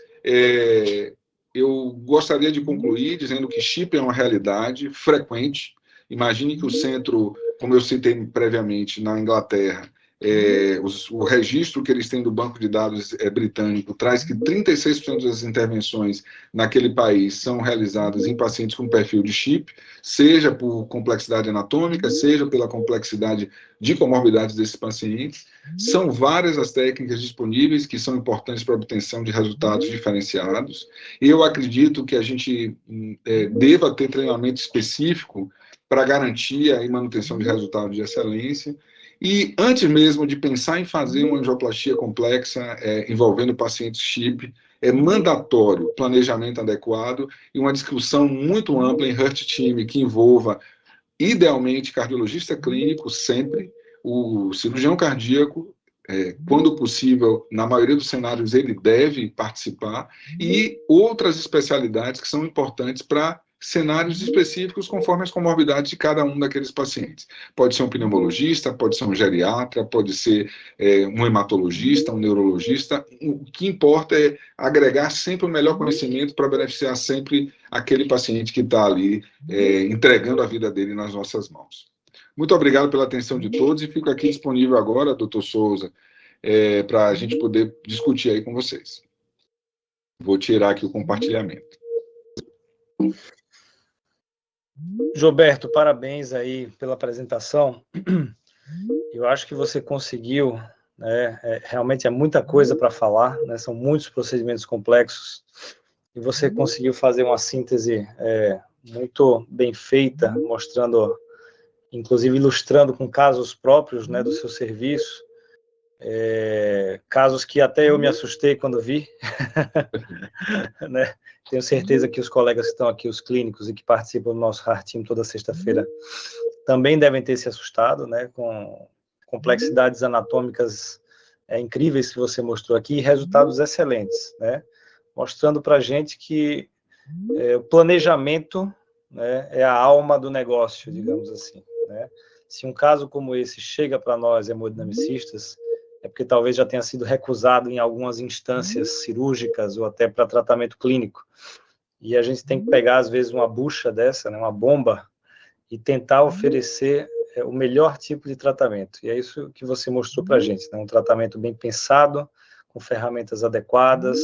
eu gostaria de concluir dizendo que chip é uma realidade frequente. Imagine que o centro, como eu citei previamente, na Inglaterra, o registro que eles têm do banco de dados britânico traz que 36% das intervenções naquele país são realizadas em pacientes com perfil de CHIP, seja por complexidade anatômica, seja pela complexidade de comorbidades desses pacientes. São várias as técnicas disponíveis que são importantes para a obtenção de resultados diferenciados, e eu acredito que a gente deva ter treinamento específico para garantia e manutenção de resultados de excelência. E antes mesmo de pensar em fazer uma angioplastia complexa envolvendo pacientes CHIP, é mandatório planejamento adequado e uma discussão muito ampla em Heart Team, que envolva, idealmente, cardiologista clínico, sempre, o cirurgião cardíaco, quando possível, na maioria dos cenários ele deve participar, e outras especialidades que são importantes para cenários específicos conforme as comorbidades de cada um daqueles pacientes. Pode ser um pneumologista, pode ser um geriatra, pode ser um hematologista, um neurologista. O que importa é agregar sempre o melhor conhecimento para beneficiar sempre aquele paciente que está ali entregando a vida dele nas nossas mãos. Muito obrigado pela atenção de todos e fico aqui disponível agora, doutor Souza, para a gente poder discutir aí com vocês. Vou tirar aqui o compartilhamento. Gilberto, parabéns aí pela apresentação. Eu acho que você conseguiu, né, realmente é muita coisa para falar, né, são muitos procedimentos complexos, e você conseguiu fazer uma síntese muito bem feita, mostrando, inclusive ilustrando com casos próprios, né, do seu serviço, casos que até eu me assustei quando vi, né? Tenho certeza que os colegas que estão aqui, os clínicos e que participam do nosso Heart Team toda sexta-feira, também devem ter se assustado, né, com complexidades anatômicas incríveis que você mostrou aqui e resultados excelentes, né, mostrando para a gente que o planejamento, né, é a alma do negócio, digamos assim, né? Se um caso como esse chega para nós, hemodinamicistas, é porque talvez já tenha sido recusado em algumas instâncias cirúrgicas ou até para tratamento clínico. E a gente tem que pegar, às vezes, uma bucha dessa, né, uma bomba, e tentar oferecer o melhor tipo de tratamento. E é isso que você mostrou para a gente, né, um tratamento bem pensado, com ferramentas adequadas,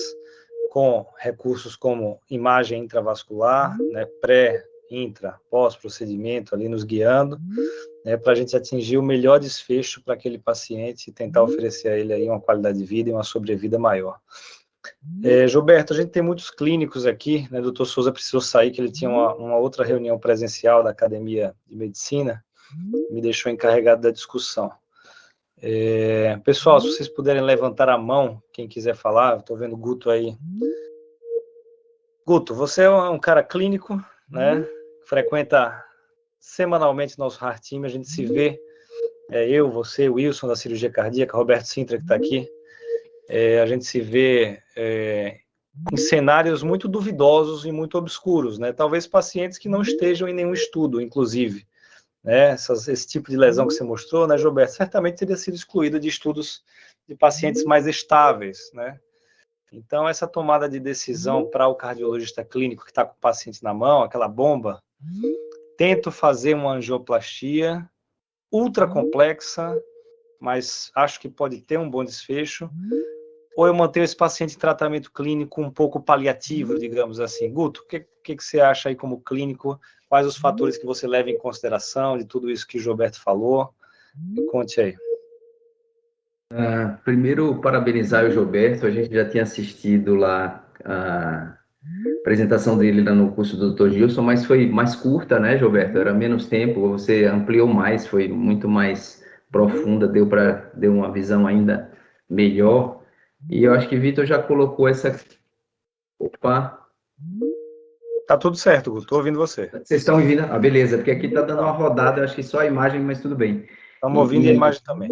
com recursos como imagem intravascular, né, pré, intra, pós-procedimento ali nos guiando, né, para a gente atingir o melhor desfecho para aquele paciente e tentar oferecer a ele aí uma qualidade de vida e uma sobrevida maior. Gilberto, a gente tem muitos clínicos aqui, né, o doutor Souza precisou sair, que ele tinha uma outra reunião presencial da Academia de Medicina, me deixou encarregado da discussão. Pessoal, se vocês puderem levantar a mão, quem quiser falar, estou vendo o Guto aí. Guto, você é um cara clínico, né, frequenta semanalmente nosso Heart Team, a gente se vê, eu, você, o Wilson da cirurgia cardíaca, Roberto Sintra que está aqui, a gente se vê em cenários muito duvidosos e muito obscuros, né? Talvez pacientes que não estejam em nenhum estudo, inclusive, né? Esse tipo de lesão que você mostrou, né, Gilberto, certamente teria sido excluída de estudos de pacientes mais estáveis, né? Então, essa tomada de decisão para o cardiologista clínico que está com o paciente na mão, aquela bomba, tento fazer uma angioplastia ultra complexa, mas acho que pode ter um bom desfecho, ou eu mantenho esse paciente em tratamento clínico um pouco paliativo, digamos assim. Guto, o que você acha aí como clínico? Quais os fatores que você leva em consideração de tudo isso que o Gilberto falou? Me conte aí. Primeiro, parabenizar o Gilberto. A gente já tinha assistido lá a apresentação dele lá no curso do Dr. Gilson, mas foi mais curta, né, Gilberto? Era menos tempo, você ampliou mais, foi muito mais profunda, deu uma visão ainda melhor. E eu acho que o Vitor já colocou essa... Opa! Tá tudo certo, Guto, estou ouvindo você. Vocês estão ouvindo? Ah, beleza, porque aqui está dando uma rodada, acho que só a imagem, mas tudo bem. Estamos ouvindo a imagem também.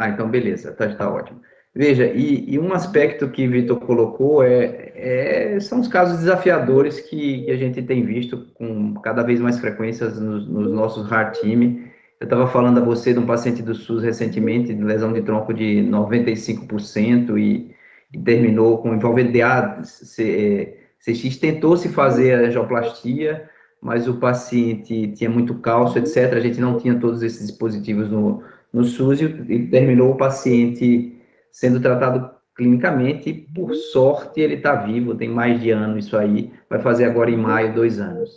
Então beleza, tá ótimo. Veja, e um aspecto que o Vitor colocou são os casos desafiadores que a gente tem visto com cada vez mais frequência nos nossos Heart Team. Eu estava falando a você de um paciente do SUS recentemente, de lesão de tronco de 95% e terminou com envolvendo DA, CX, tentou se fazer a angioplastia, mas o paciente tinha muito cálcio, etc. A gente não tinha todos esses dispositivos no SUS e terminou o paciente sendo tratado clinicamente. E, por sorte, ele está vivo, tem mais de ano isso aí, vai fazer agora em maio 2 anos.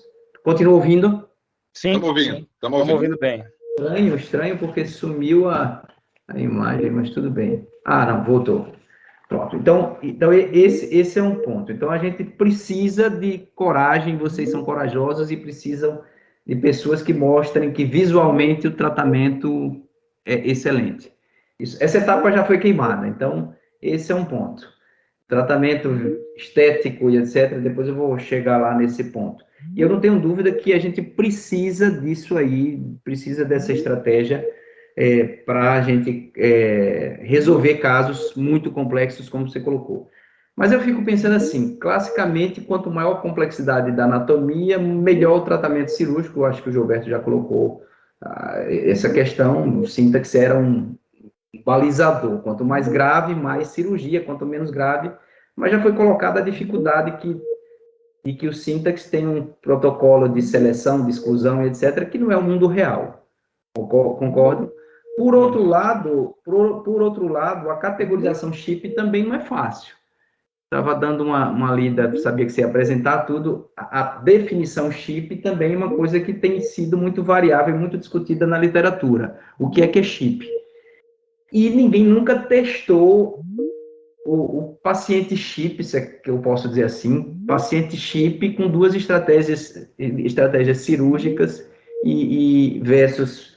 Continua ouvindo? Sim, Estamos ouvindo, sim. estamos Estamos ouvindo. ouvindo bem. Estranho, porque sumiu a imagem, mas tudo bem. Ah, não, voltou. Pronto. Então esse é um ponto. Então, a gente precisa de coragem, vocês são corajosos e precisam de pessoas que mostrem que visualmente o tratamento é excelente. Essa etapa já foi queimada, então esse é um ponto. Tratamento estético e etc., depois eu vou chegar lá nesse ponto. E eu não tenho dúvida que a gente precisa disso aí, precisa dessa estratégia para a gente resolver casos muito complexos, como você colocou. Mas eu fico pensando assim, classicamente, quanto maior a complexidade da anatomia, melhor o tratamento cirúrgico. Eu acho que o Gilberto já colocou essa questão, o síntese era um balizador. Quanto mais grave, mais cirurgia, quanto menos grave, mas já foi colocada a dificuldade de que o síntese tem um protocolo de seleção, de exclusão, etc., que não é o mundo real. Concordo? Por outro lado, a categorização chip também não é fácil. Estava dando uma lida, sabia que você ia apresentar tudo. A definição chip também é uma coisa que tem sido muito variável e muito discutida na literatura. O que é chip? E ninguém nunca testou o paciente chip, se é que eu posso dizer assim, paciente chip com duas estratégias cirúrgicas e versus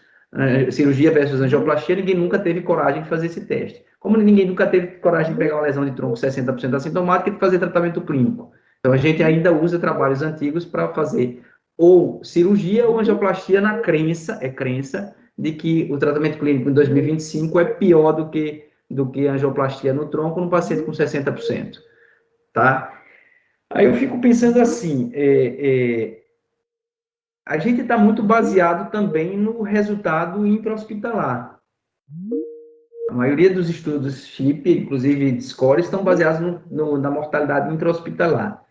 cirurgia versus angioplastia. Ninguém nunca teve coragem de fazer esse teste. Como ninguém nunca teve coragem de pegar uma lesão de tronco 60% assintomática e de fazer tratamento clínico. Então, a gente ainda usa trabalhos antigos para fazer ou cirurgia ou angioplastia na crença de que o tratamento clínico em 2025 é pior do que a angioplastia no tronco no paciente com 60%, tá? Aí eu fico pensando assim, a gente está muito baseado também no resultado intra-hospitalar. A maioria dos estudos CHIP, inclusive de score, estão baseados na mortalidade intra-hospitalar.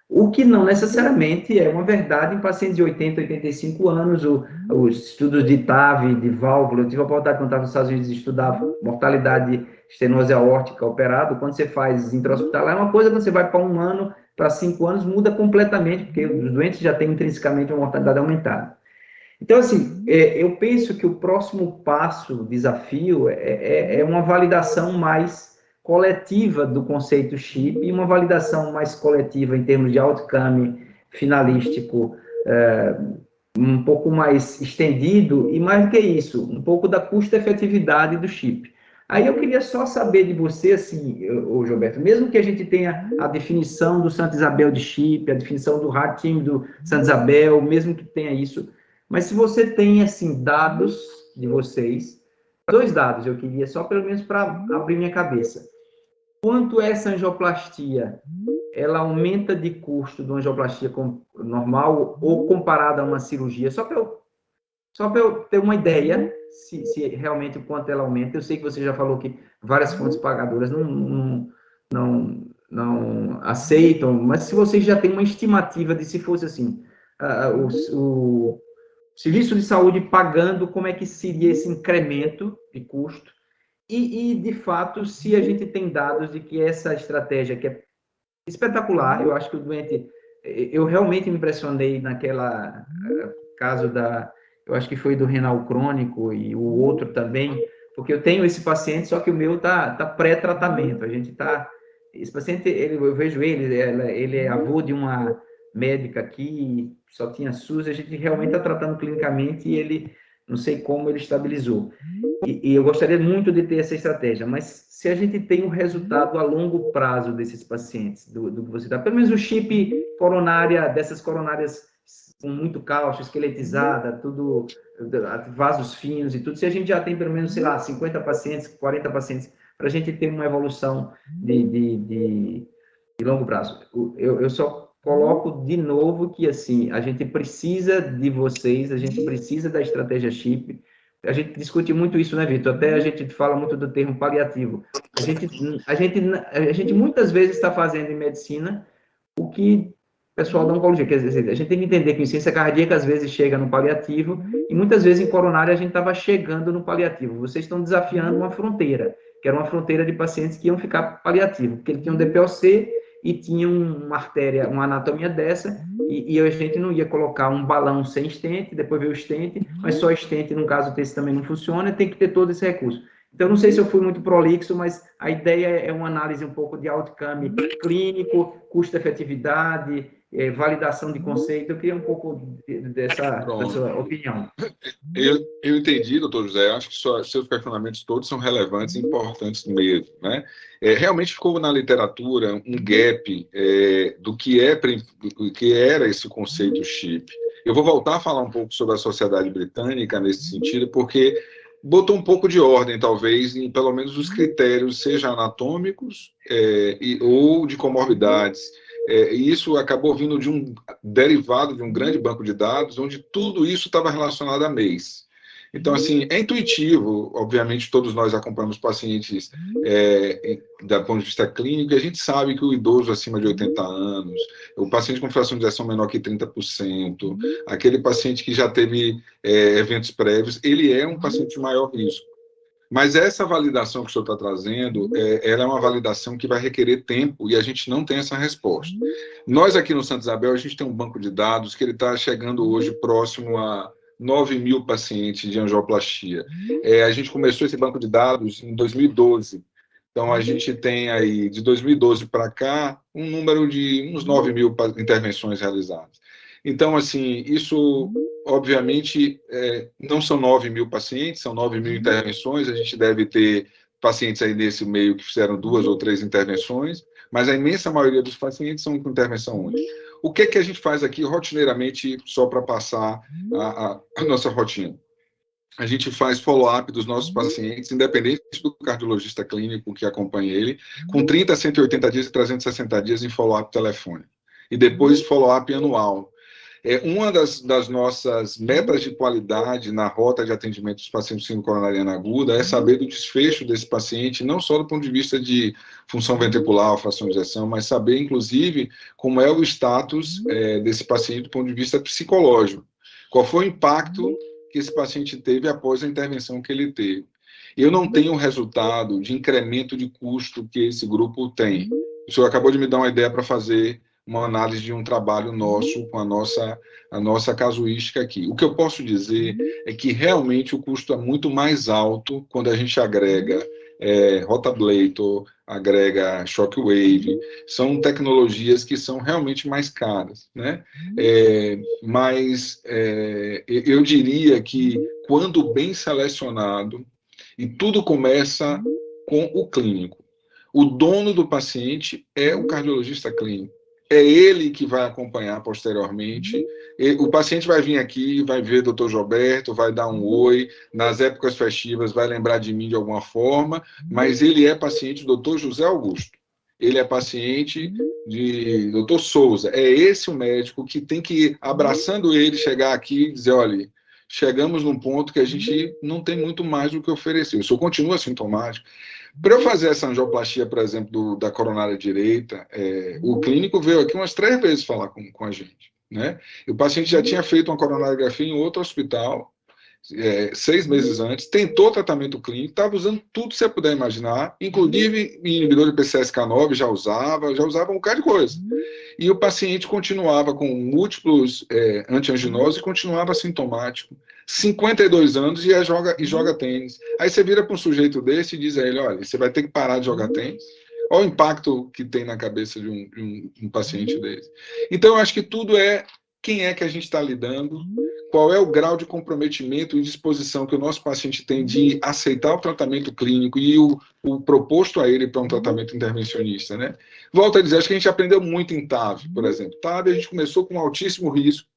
O que não necessariamente é uma verdade em pacientes de 80, 85 anos, os estudos de TAV, de válvula. Eu tive a oportunidade, quando estava nos Estados Unidos, de estudar mortalidade estenose aórtica operado. Quando você faz intra-hospitalar, é uma coisa, quando você vai para 1 ano, para 5 anos, muda completamente, porque os doentes já têm intrinsecamente uma mortalidade aumentada. Então, assim, eu penso que o próximo passo, desafio, é uma validação mais coletiva do conceito chip e uma validação mais coletiva em termos de outcome finalístico, um pouco mais estendido e, mais do que isso, um pouco da custo-efetividade do chip. Aí eu queria só saber de você, assim, Gilberto, mesmo que a gente tenha a definição do Santa Isabel de chip, a definição do Heart Team do Santa Isabel, mesmo que tenha isso, mas se você tem, assim, dados de vocês, 2 dados eu queria, só pelo menos para abrir minha cabeça. Quanto essa angioplastia, ela aumenta de custo de uma angioplastia normal ou comparada a uma cirurgia? Só para eu ter uma ideia, se realmente o quanto ela aumenta. Eu sei que você já falou que várias fontes pagadoras não aceitam, mas se vocês já têm uma estimativa de se fosse assim, o serviço de saúde pagando, como é que seria esse incremento de custo? E, de fato, se a gente tem dados de que essa estratégia, que é espetacular, eu acho que o doente... Eu realmente me impressionei naquela caso eu acho que foi do renal crônico e o outro também, porque eu tenho esse paciente, só que o meu tá pré-tratamento. A gente tá... Esse paciente, eu vejo ele é avô de uma médica aqui, só tinha SUS, a gente realmente está tratando clinicamente e ele, não sei como ele estabilizou. E eu gostaria muito de ter essa estratégia, mas se a gente tem um resultado a longo prazo desses pacientes, do que você dá, pelo menos o chip coronária, dessas coronárias com muito cálcio, esqueletizada, tudo, vasos finos e tudo, se a gente já tem pelo menos, sei lá, 50 pacientes, 40 pacientes, para a gente ter uma evolução de longo prazo. Eu só coloco de novo que, assim, a gente precisa de vocês, a gente precisa da estratégia chip. A gente discute muito isso, né, Vitor? Até a gente fala muito do termo paliativo. A gente muitas vezes está fazendo em medicina o que pessoal da oncologia. Quer dizer, a gente tem que entender que a insuficiência cardíaca às vezes chega no paliativo e muitas vezes em coronária a gente estava chegando no paliativo. Vocês estão desafiando uma fronteira, que era uma fronteira de pacientes que iam ficar paliativo, porque ele tinha um DPOC e tinha uma artéria, uma anatomia dessa, e a gente não ia colocar um balão sem stent, depois ver o stent, mas só stent, no caso desse também não funciona, tem que ter todo esse recurso. Então, não sei se eu fui muito prolixo, mas a ideia é uma análise um pouco de outcome clínico, custo-efetividade, validação de conceito. Eu queria um pouco dessa opinião. Eu entendi, doutor José. Acho que seus questionamentos todos são relevantes e importantes mesmo, né? Realmente ficou na literatura um gap do que era esse conceito chip. Eu vou voltar a falar um pouco sobre a Sociedade Britânica nesse sentido, porque botou um pouco de ordem, talvez, em pelo menos os critérios, seja anatômicos ou de comorbidades. E isso acabou vindo derivado de um grande banco de dados, onde tudo isso estava relacionado a mês. Então, assim, é intuitivo, obviamente, todos nós acompanhamos pacientes do ponto de vista clínico, e a gente sabe que o idoso acima de 80 anos, o paciente com fração de ejeção menor que 30%, aquele paciente que já teve eventos prévios, ele é um paciente de maior risco. Mas essa validação que o senhor está trazendo, ela é uma validação que vai requerer tempo e a gente não tem essa resposta. Nós aqui no Santa Isabel, a gente tem um banco de dados que ele está chegando hoje próximo a 9.000 pacientes de angioplastia. A gente começou esse banco de dados em 2012. Então, a gente tem aí, de 2012 para cá, um número de uns 9.000 intervenções realizadas. Então, assim, isso, obviamente, não são 9.000 pacientes, são 9.000 intervenções. A gente deve ter pacientes aí nesse meio que fizeram 2 ou 3 intervenções, mas a imensa maioria dos pacientes são com intervenção única. O que a gente faz aqui rotineiramente, só para passar a nossa rotina? A gente faz follow-up dos nossos pacientes, independente do cardiologista clínico que acompanha ele, com 30, 180 dias e 360 dias em follow-up telefônico. E depois follow-up anual. Uma das nossas metas de qualidade na rota de atendimento dos pacientes com síndrome coronariana aguda é saber do desfecho desse paciente, não só do ponto de vista de função ventricular, fração de ejeção, mas saber, inclusive, como é o status desse paciente do ponto de vista psicológico. Qual foi o impacto que esse paciente teve após a intervenção que ele teve. Eu não tenho resultado de incremento de custo que esse grupo tem. O senhor acabou de me dar uma ideia para fazer uma análise de um trabalho nosso com a nossa casuística aqui. O que eu posso dizer é que realmente o custo é muito mais alto quando a gente agrega rotablator, agrega shockwave, são tecnologias que são realmente mais caras, né? Mas eu diria que quando bem selecionado, e tudo começa com o clínico. O dono do paciente é o cardiologista clínico. É ele que vai acompanhar posteriormente. O paciente vai vir aqui, vai ver o Dr. Gilberto, vai dar um oi, nas épocas festivas vai lembrar de mim de alguma forma, mas ele é paciente do Dr. José Augusto. Ele é paciente de Dr. Souza. É esse o médico que tem que, abraçando ele, chegar aqui e dizer, olha, chegamos num ponto que a gente não tem muito mais do que oferecer. O senhor continua sintomático. Para eu fazer essa angioplastia, por exemplo, da coronária direita, o clínico veio aqui umas 3 vezes falar com a gente, né? E o paciente já tinha feito uma coronariografia em outro hospital, 6 meses antes, tentou tratamento clínico, estava usando tudo que você puder imaginar, inclusive inibidor de PCSK9, já usava um bocado de coisa. E o paciente continuava com múltiplos antianginosas e continuava sintomático. 52 anos e joga tênis. Aí você vira para um sujeito desse e diz a ele, olha, você vai ter que parar de jogar tênis. Olha o impacto que tem na cabeça de um paciente desse. Então, eu acho que tudo quem é que a gente está lidando, qual é o grau de comprometimento e disposição que o nosso paciente tem de aceitar o tratamento clínico e o proposto a ele para um tratamento intervencionista, né? Volto a dizer, acho que a gente aprendeu muito em TAV, por exemplo. TAV a gente começou com altíssimo risco,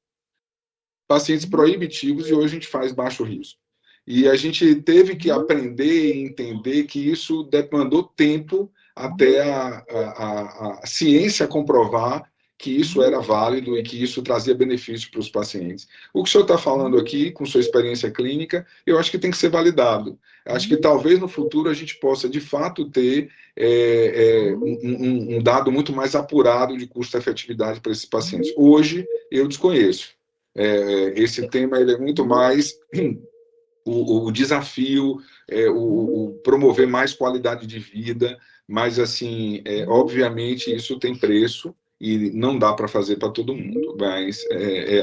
pacientes proibitivos, e hoje a gente faz baixo risco. E a gente teve que aprender e entender que isso demandou tempo até a ciência comprovar que isso era válido e que isso trazia benefício para os pacientes. O que o senhor está falando aqui, com sua experiência clínica, eu acho que tem que ser validado. Acho que talvez no futuro a gente possa, de fato, ter um dado muito mais apurado de custo-efetividade para esses pacientes. Hoje, eu desconheço. Esse tema ele é muito mais o desafio, o promover mais qualidade de vida, mas, assim, obviamente, isso tem preço, e não dá para fazer para todo mundo, mas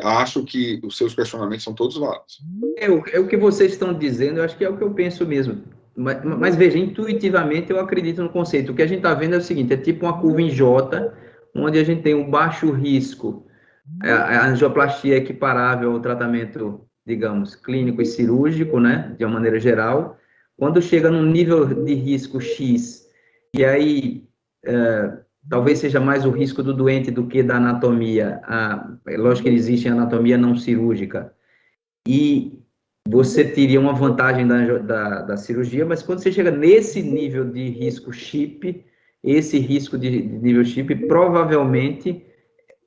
acho que os seus questionamentos são todos válidos. É o que vocês estão dizendo, eu acho que é o que eu penso mesmo. Mas veja, intuitivamente eu acredito no conceito. O que a gente está vendo é o seguinte, é tipo uma curva em J, onde a gente tem um baixo risco, a angioplastia é equiparável ao tratamento, digamos, clínico e cirúrgico, né, de uma maneira geral. Quando chega num nível de risco X, e aí talvez seja mais o risco do doente do que da anatomia. Lógico que existe anatomia não cirúrgica. E você teria uma vantagem da cirurgia, mas quando você chega nesse nível de risco CHIP, esse risco de nível CHIP, provavelmente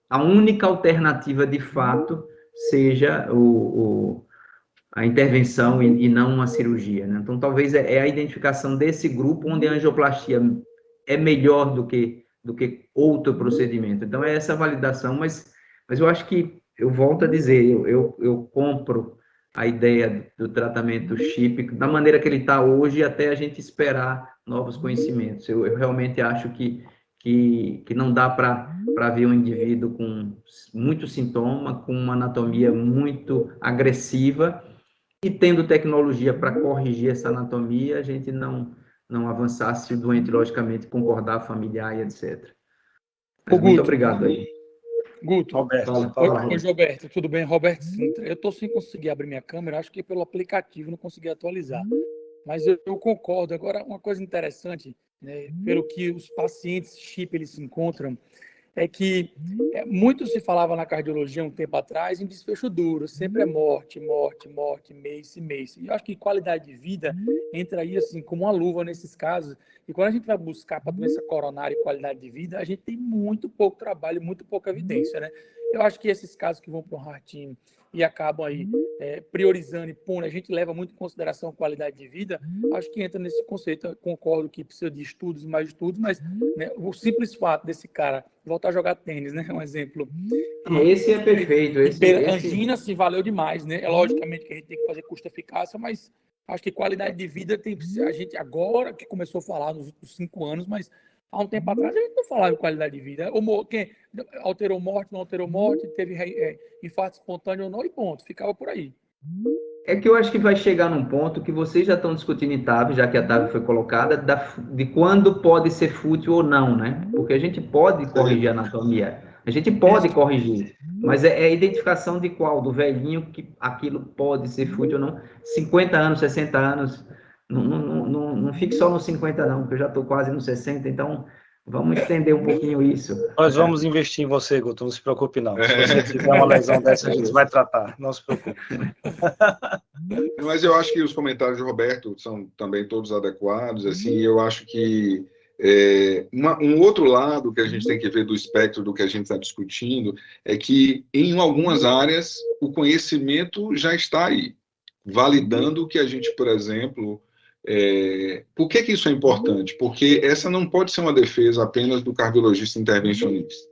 a única alternativa de fato seja a intervenção e não uma cirurgia, né? Então, talvez é a identificação desse grupo onde a angioplastia é melhor do que outro procedimento. Então, é essa validação, mas eu acho que, eu volto a dizer, eu compro a ideia do tratamento CHIP da maneira que ele está hoje, até a gente esperar novos conhecimentos. Eu realmente acho que não dá para ver um indivíduo com muito sintoma, com uma anatomia muito agressiva, e tendo tecnologia para corrigir essa anatomia, a gente não avançar se o doente, logicamente, concordar, familiar e etc. Mas muito obrigado aí. Guto, Roberto, oi, Gilberto, tudo bem? Roberto Sintra. Eu estou sem conseguir abrir minha câmera, acho que pelo aplicativo não consegui atualizar. Mas eu concordo. Agora, uma coisa interessante, né, pelo que os pacientes CHIP eles se encontram, é que muito se falava na cardiologia um tempo atrás em desfecho duro, sempre é morte, mês. E eu acho que qualidade de vida entra aí assim como uma luva nesses casos. E quando a gente vai buscar para doença coronária e qualidade de vida, a gente tem muito pouco trabalho, muito pouca evidência, né? Eu acho que esses casos que vão para o Heart-Team e acabam aí priorizando e pondo, a gente leva muito em consideração a qualidade de vida, acho que entra nesse conceito. Eu concordo que precisa de estudos e mais estudos, mas, né, o simples fato desse cara voltar a jogar tênis, né, é um exemplo. Esse é perfeito. Angina se valeu demais, né? É logicamente que a gente tem que fazer custo-eficácia, mas acho que qualidade de vida tem que ser, a gente agora que começou a falar nos últimos 5 anos, mas há um tempo atrás a gente não falava de qualidade de vida. Quem alterou morte, não alterou morte, teve infarto espontâneo ou não, e ponto, ficava por aí. É que eu acho que vai chegar num ponto que vocês já estão discutindo em TAV, já que a TAV foi colocada, de quando pode ser fútil ou não, né? Porque a gente pode corrigir a anatomia, a gente pode corrigir, mas é a identificação de qual? Do velhinho que aquilo pode ser fútil ou não. 50 anos, 60 anos, não fique só nos 50 não, porque eu já estou quase nos 60, então vamos estender um pouquinho isso. Nós vamos investir em você, Guto, não se preocupe não. Se você tiver uma lesão dessa, a gente vai tratar, não se preocupe. Mas eu acho que os comentários de Roberto são também todos adequados, assim, eu acho que um outro lado que a gente tem que ver do espectro do que a gente está discutindo é que, em algumas áreas, o conhecimento já está aí, validando que a gente, por exemplo... por que isso é importante? Porque essa não pode ser uma defesa apenas do cardiologista intervencionista.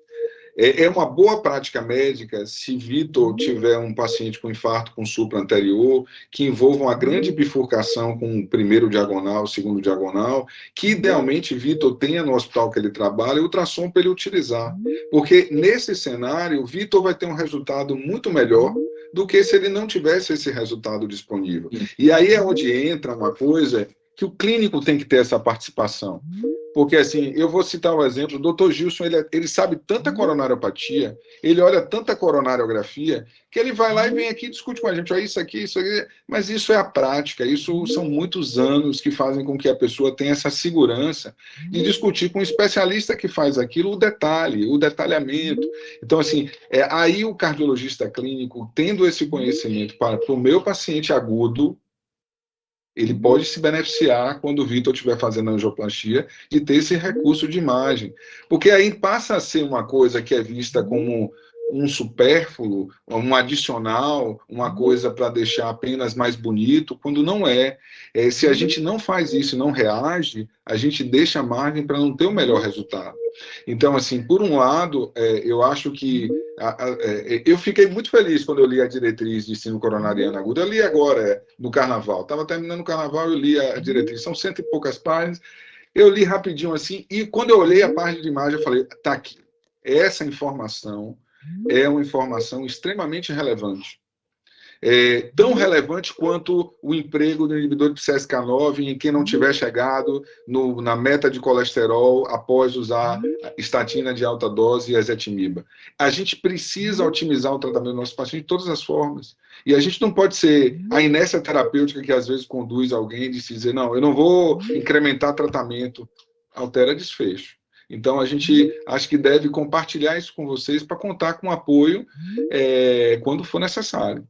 É uma boa prática médica se Vitor tiver um paciente com infarto com supra anterior, que envolva uma grande bifurcação com o primeiro diagonal, o segundo diagonal, que idealmente Vitor tenha no hospital que ele trabalha ultrassom para ele utilizar. Porque nesse cenário, Vitor vai ter um resultado muito melhor do que se ele não tivesse esse resultado disponível. E aí é onde entra uma coisa que o clínico tem que ter essa participação. Porque, assim, eu vou citar um exemplo, o Dr. Gilson, ele sabe tanta coronariopatia, ele olha tanta coronariografia, que ele vai lá e vem aqui e discute com a gente, isso aqui, mas isso é a prática, isso são muitos anos que fazem com que a pessoa tenha essa segurança de discutir com um especialista que faz aquilo, o detalhe, o detalhamento. Então, assim, aí o cardiologista clínico, tendo esse conhecimento para o meu paciente agudo, Ele pode se beneficiar, quando o Vitor estiver fazendo a angioplastia, de ter esse recurso de imagem. Porque aí passa a ser uma coisa que é vista como um supérfluo, um adicional, uma coisa para deixar apenas mais bonito, quando não é. Se a gente não faz isso e não reage, a gente deixa margem para não ter o melhor resultado. Então, assim, por um lado, eu acho que eu fiquei muito feliz quando eu li a diretriz de ensino coronariano agudo. Eu li agora, no Carnaval. Estava terminando o Carnaval, eu li a diretriz. São 100 e poucas páginas. Eu li rapidinho assim, e quando eu olhei a página de imagem, eu falei, tá aqui. Essa informação é uma informação extremamente relevante. Tão relevante quanto o emprego do inibidor de PCSK9 em quem não tiver chegado na meta de colesterol após usar estatina de alta dose e ezetimiba. A gente precisa otimizar o tratamento do nosso paciente de todas as formas. E a gente não pode ser a inércia terapêutica que às vezes conduz alguém a dizer, não, eu não vou incrementar tratamento, altera desfecho. Então, a gente acho que deve compartilhar isso com vocês para contar com apoio quando for necessário.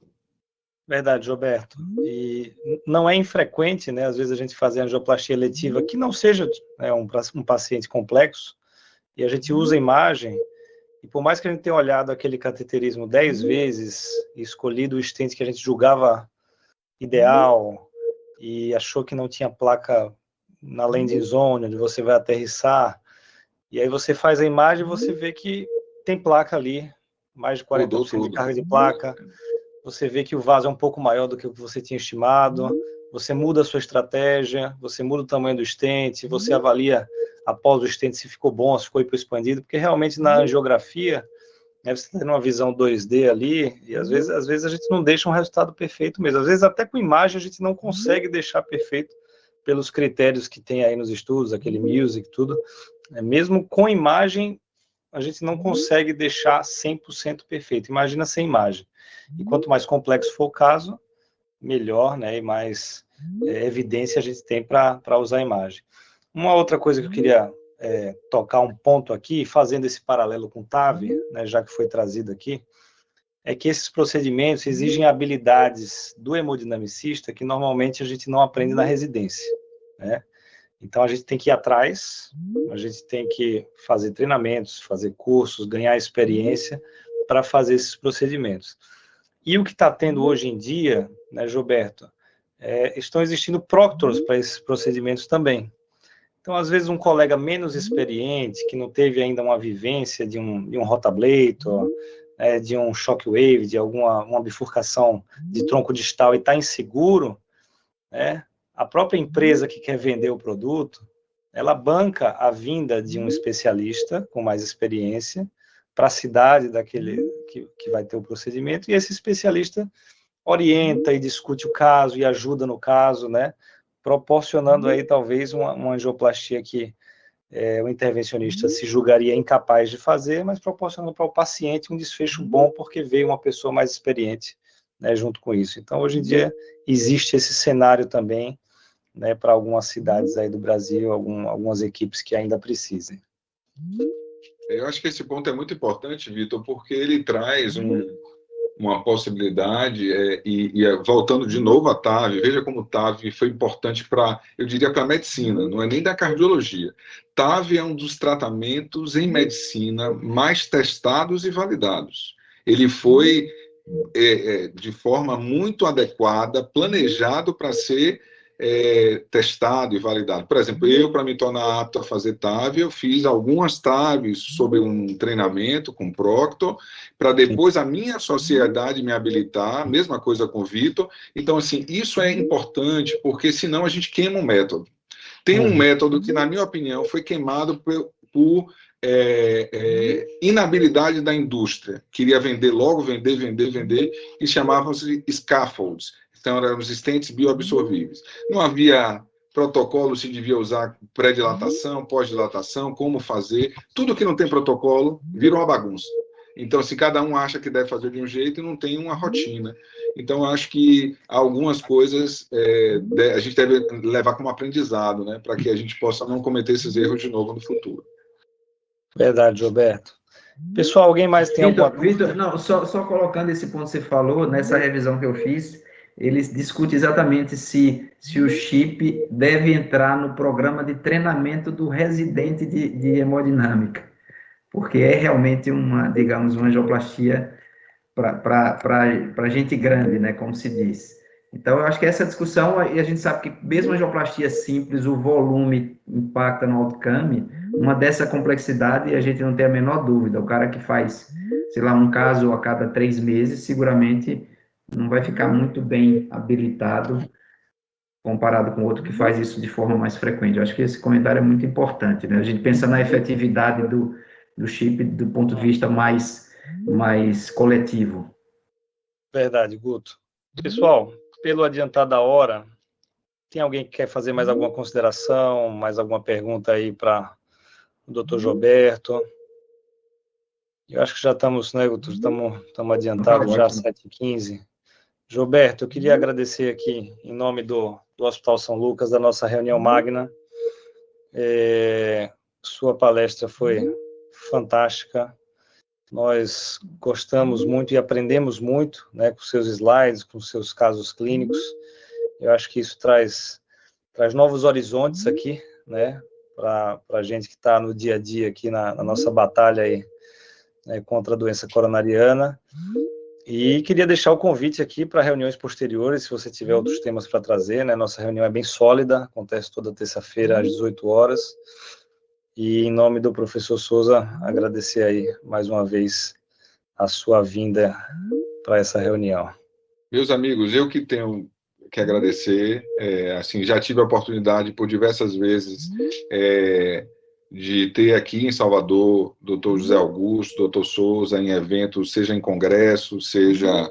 Verdade, Roberto. E não é infrequente, né? Às vezes a gente fazer angioplastia eletiva que não seja um paciente complexo, e a gente usa a imagem, e por mais que a gente tenha olhado aquele cateterismo 10 vezes, e escolhido o stent que a gente julgava ideal, e achou que não tinha placa na landing zone, onde você vai aterrissar, e aí você faz a imagem e você vê que tem placa ali, mais de 40% de carga de placa. Você vê que o vaso é um pouco maior do que o que você tinha estimado, você muda a sua estratégia, você muda o tamanho do stent, você avalia após o stent se ficou bom, se ficou hipoexpandido, porque realmente na angiografia, né, você tem uma visão 2D ali, e às vezes a gente não deixa um resultado perfeito mesmo. Às vezes até com imagem a gente não consegue deixar perfeito pelos critérios que tem aí nos estudos, aquele music, tudo. Mesmo com imagem, a gente não consegue deixar 100% perfeito. Imagina sem imagem. E quanto mais complexo for o caso, melhor, né, e mais evidência a gente tem para usar a imagem. Uma outra coisa que eu queria tocar um ponto aqui, fazendo esse paralelo com o TAV, né, já que foi trazido aqui, é que esses procedimentos exigem habilidades do hemodinamicista que normalmente a gente não aprende na residência, né? Então a gente tem que ir atrás, a gente tem que fazer treinamentos, fazer cursos, ganhar experiência para fazer esses procedimentos. E o que está tendo hoje em dia, né, Gilberto, estão existindo proctors para esses procedimentos também. Então, às vezes, um colega menos experiente, que não teve ainda uma vivência de um rotablator, de um shockwave, de uma bifurcação de tronco distal e está inseguro, né, a própria empresa que quer vender o produto, ela banca a vinda de um especialista com mais experiência para a cidade daquele que vai ter o procedimento, e esse especialista orienta e discute o caso e ajuda no caso, né, proporcionando aí talvez uma angioplastia que o intervencionista se julgaria incapaz de fazer, mas proporcionando para o paciente um desfecho bom, porque veio uma pessoa mais experiente, né, junto com isso. Então, hoje em dia, existe esse cenário também, né, para algumas cidades aí do Brasil, algumas equipes que ainda precisem. Eu acho que esse ponto é muito importante, Vitor, porque ele traz uma possibilidade, voltando de novo à TAV, veja como TAV foi importante eu diria, para a medicina, não é nem da cardiologia. TAV é um dos tratamentos em medicina mais testados e validados. Ele foi, de forma muito adequada, planejado para ser testado e validado. Por exemplo, para me tornar apto a fazer TAV, eu fiz algumas TAVs sobre um treinamento com Proctor, para depois a minha sociedade me habilitar, mesma coisa com o Vitor. Então, assim, isso é importante, porque senão a gente queima o método. Tem um método que, na minha opinião, foi queimado por inabilidade da indústria. Queria vender logo, vender, e chamavam-se scaffolds. Então, eram os stents bioabsorvíveis. Não havia protocolo se devia usar pré-dilatação, pós-dilatação, como fazer. Tudo que não tem protocolo vira uma bagunça. Então, se cada um acha que deve fazer de um jeito e não tem uma rotina. Então, acho que algumas coisas a gente deve levar como aprendizado, né, para que a gente possa não cometer esses erros de novo no futuro. Verdade, Roberto. Pessoal, alguém mais tem alguma dúvida? Vitor, não, só colocando esse ponto que você falou, nessa revisão que eu fiz, ele discute exatamente se o chip deve entrar no programa de treinamento do residente de hemodinâmica, porque é realmente digamos, uma angioplastia para gente grande, né, como se diz. Então, eu acho que essa discussão, e a gente sabe que mesmo a angioplastia simples, o volume impacta no outcome, uma dessa complexidade, a gente não tem a menor dúvida. O cara que faz, sei lá, um caso a cada 3 meses, seguramente não vai ficar muito bem habilitado comparado com outro que faz isso de forma mais frequente. Eu acho que esse comentário é muito importante, né? A gente pensa na efetividade do chip do ponto de vista mais coletivo. Verdade, Guto. Pessoal, pelo adiantar da hora, tem alguém que quer fazer mais alguma consideração, mais alguma pergunta aí para o doutor Gilberto? Eu acho que já estamos, né, Guto? Estamos adiantados já, 7h15. Gilberto, eu queria agradecer aqui, em nome do Hospital São Lucas, da nossa reunião magna. Sua palestra foi fantástica. Nós gostamos muito e aprendemos muito, né, com seus slides, com seus casos clínicos. Eu acho que isso traz novos horizontes aqui, né, para a gente que está no dia a dia aqui na nossa batalha aí, né, contra a doença coronariana. E queria deixar o convite aqui para reuniões posteriores, se você tiver outros temas para trazer, né? Nossa reunião é bem sólida, acontece toda terça-feira às 18 horas. E em nome do professor Souza, agradecer aí mais uma vez a sua vinda para essa reunião. Meus amigos, eu que tenho que agradecer, assim, já tive a oportunidade por diversas vezes de ter aqui em Salvador Dr. José Augusto, Dr. Souza em eventos, seja em congresso, seja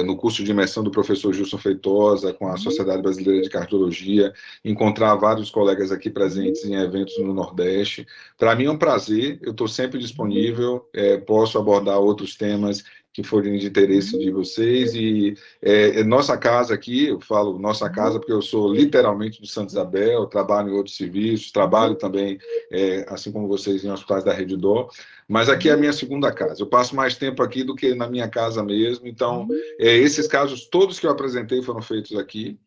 no curso de imersão do professor Gilson Feitosa com a Sociedade Brasileira de Cardiologia, encontrar vários colegas aqui presentes em eventos no Nordeste. Para mim é um prazer, eu estou sempre disponível, posso abordar outros temas que forem de interesse de vocês, e nossa casa aqui, eu falo nossa casa porque eu sou literalmente do Santa Isabel, trabalho em outros serviços, trabalho também, assim como vocês, em hospitais da Rede Dó, mas aqui é a minha segunda casa, eu passo mais tempo aqui do que na minha casa mesmo, então esses casos todos que eu apresentei foram feitos aqui.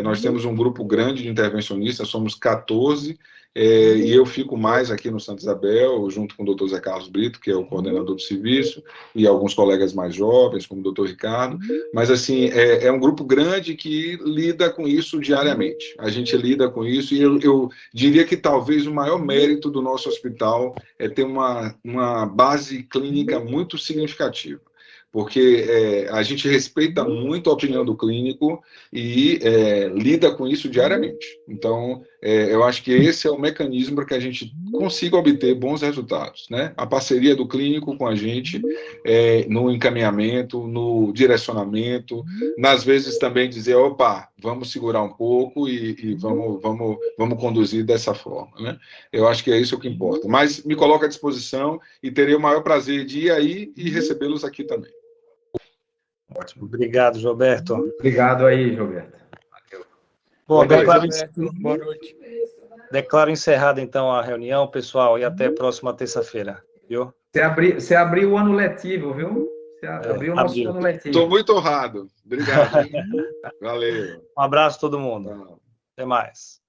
Nós temos um grupo grande de intervencionistas, somos 14, e eu fico mais aqui no Santa Isabel, junto com o Dr. Zé Carlos Brito, que é o coordenador do serviço, e alguns colegas mais jovens, como o Dr. Ricardo, mas assim, é um grupo grande que lida com isso diariamente. A gente lida com isso, e eu diria que talvez o maior mérito do nosso hospital é ter uma base clínica muito significativa, porque a gente respeita muito a opinião do clínico e lida com isso diariamente. Então, eu acho que esse é o mecanismo para que a gente consiga obter bons resultados, né? A parceria do clínico com a gente no encaminhamento, no direcionamento, nas vezes também dizer, opa, vamos segurar um pouco e vamos conduzir dessa forma, né? Eu acho que é isso que importa. Mas me coloco à disposição e terei o maior prazer de ir aí e recebê-los aqui também. Ótimo. Obrigado, Gilberto. Obrigado aí, Gilberto. Bom, Boa noite. Declaro encerrada, então, a reunião, pessoal, e até a próxima terça-feira, viu? Você abriu o ano letivo, viu? Você abriu o nosso ano letivo. Estou muito honrado. Obrigado. Valeu. Um abraço a todo mundo. Até mais.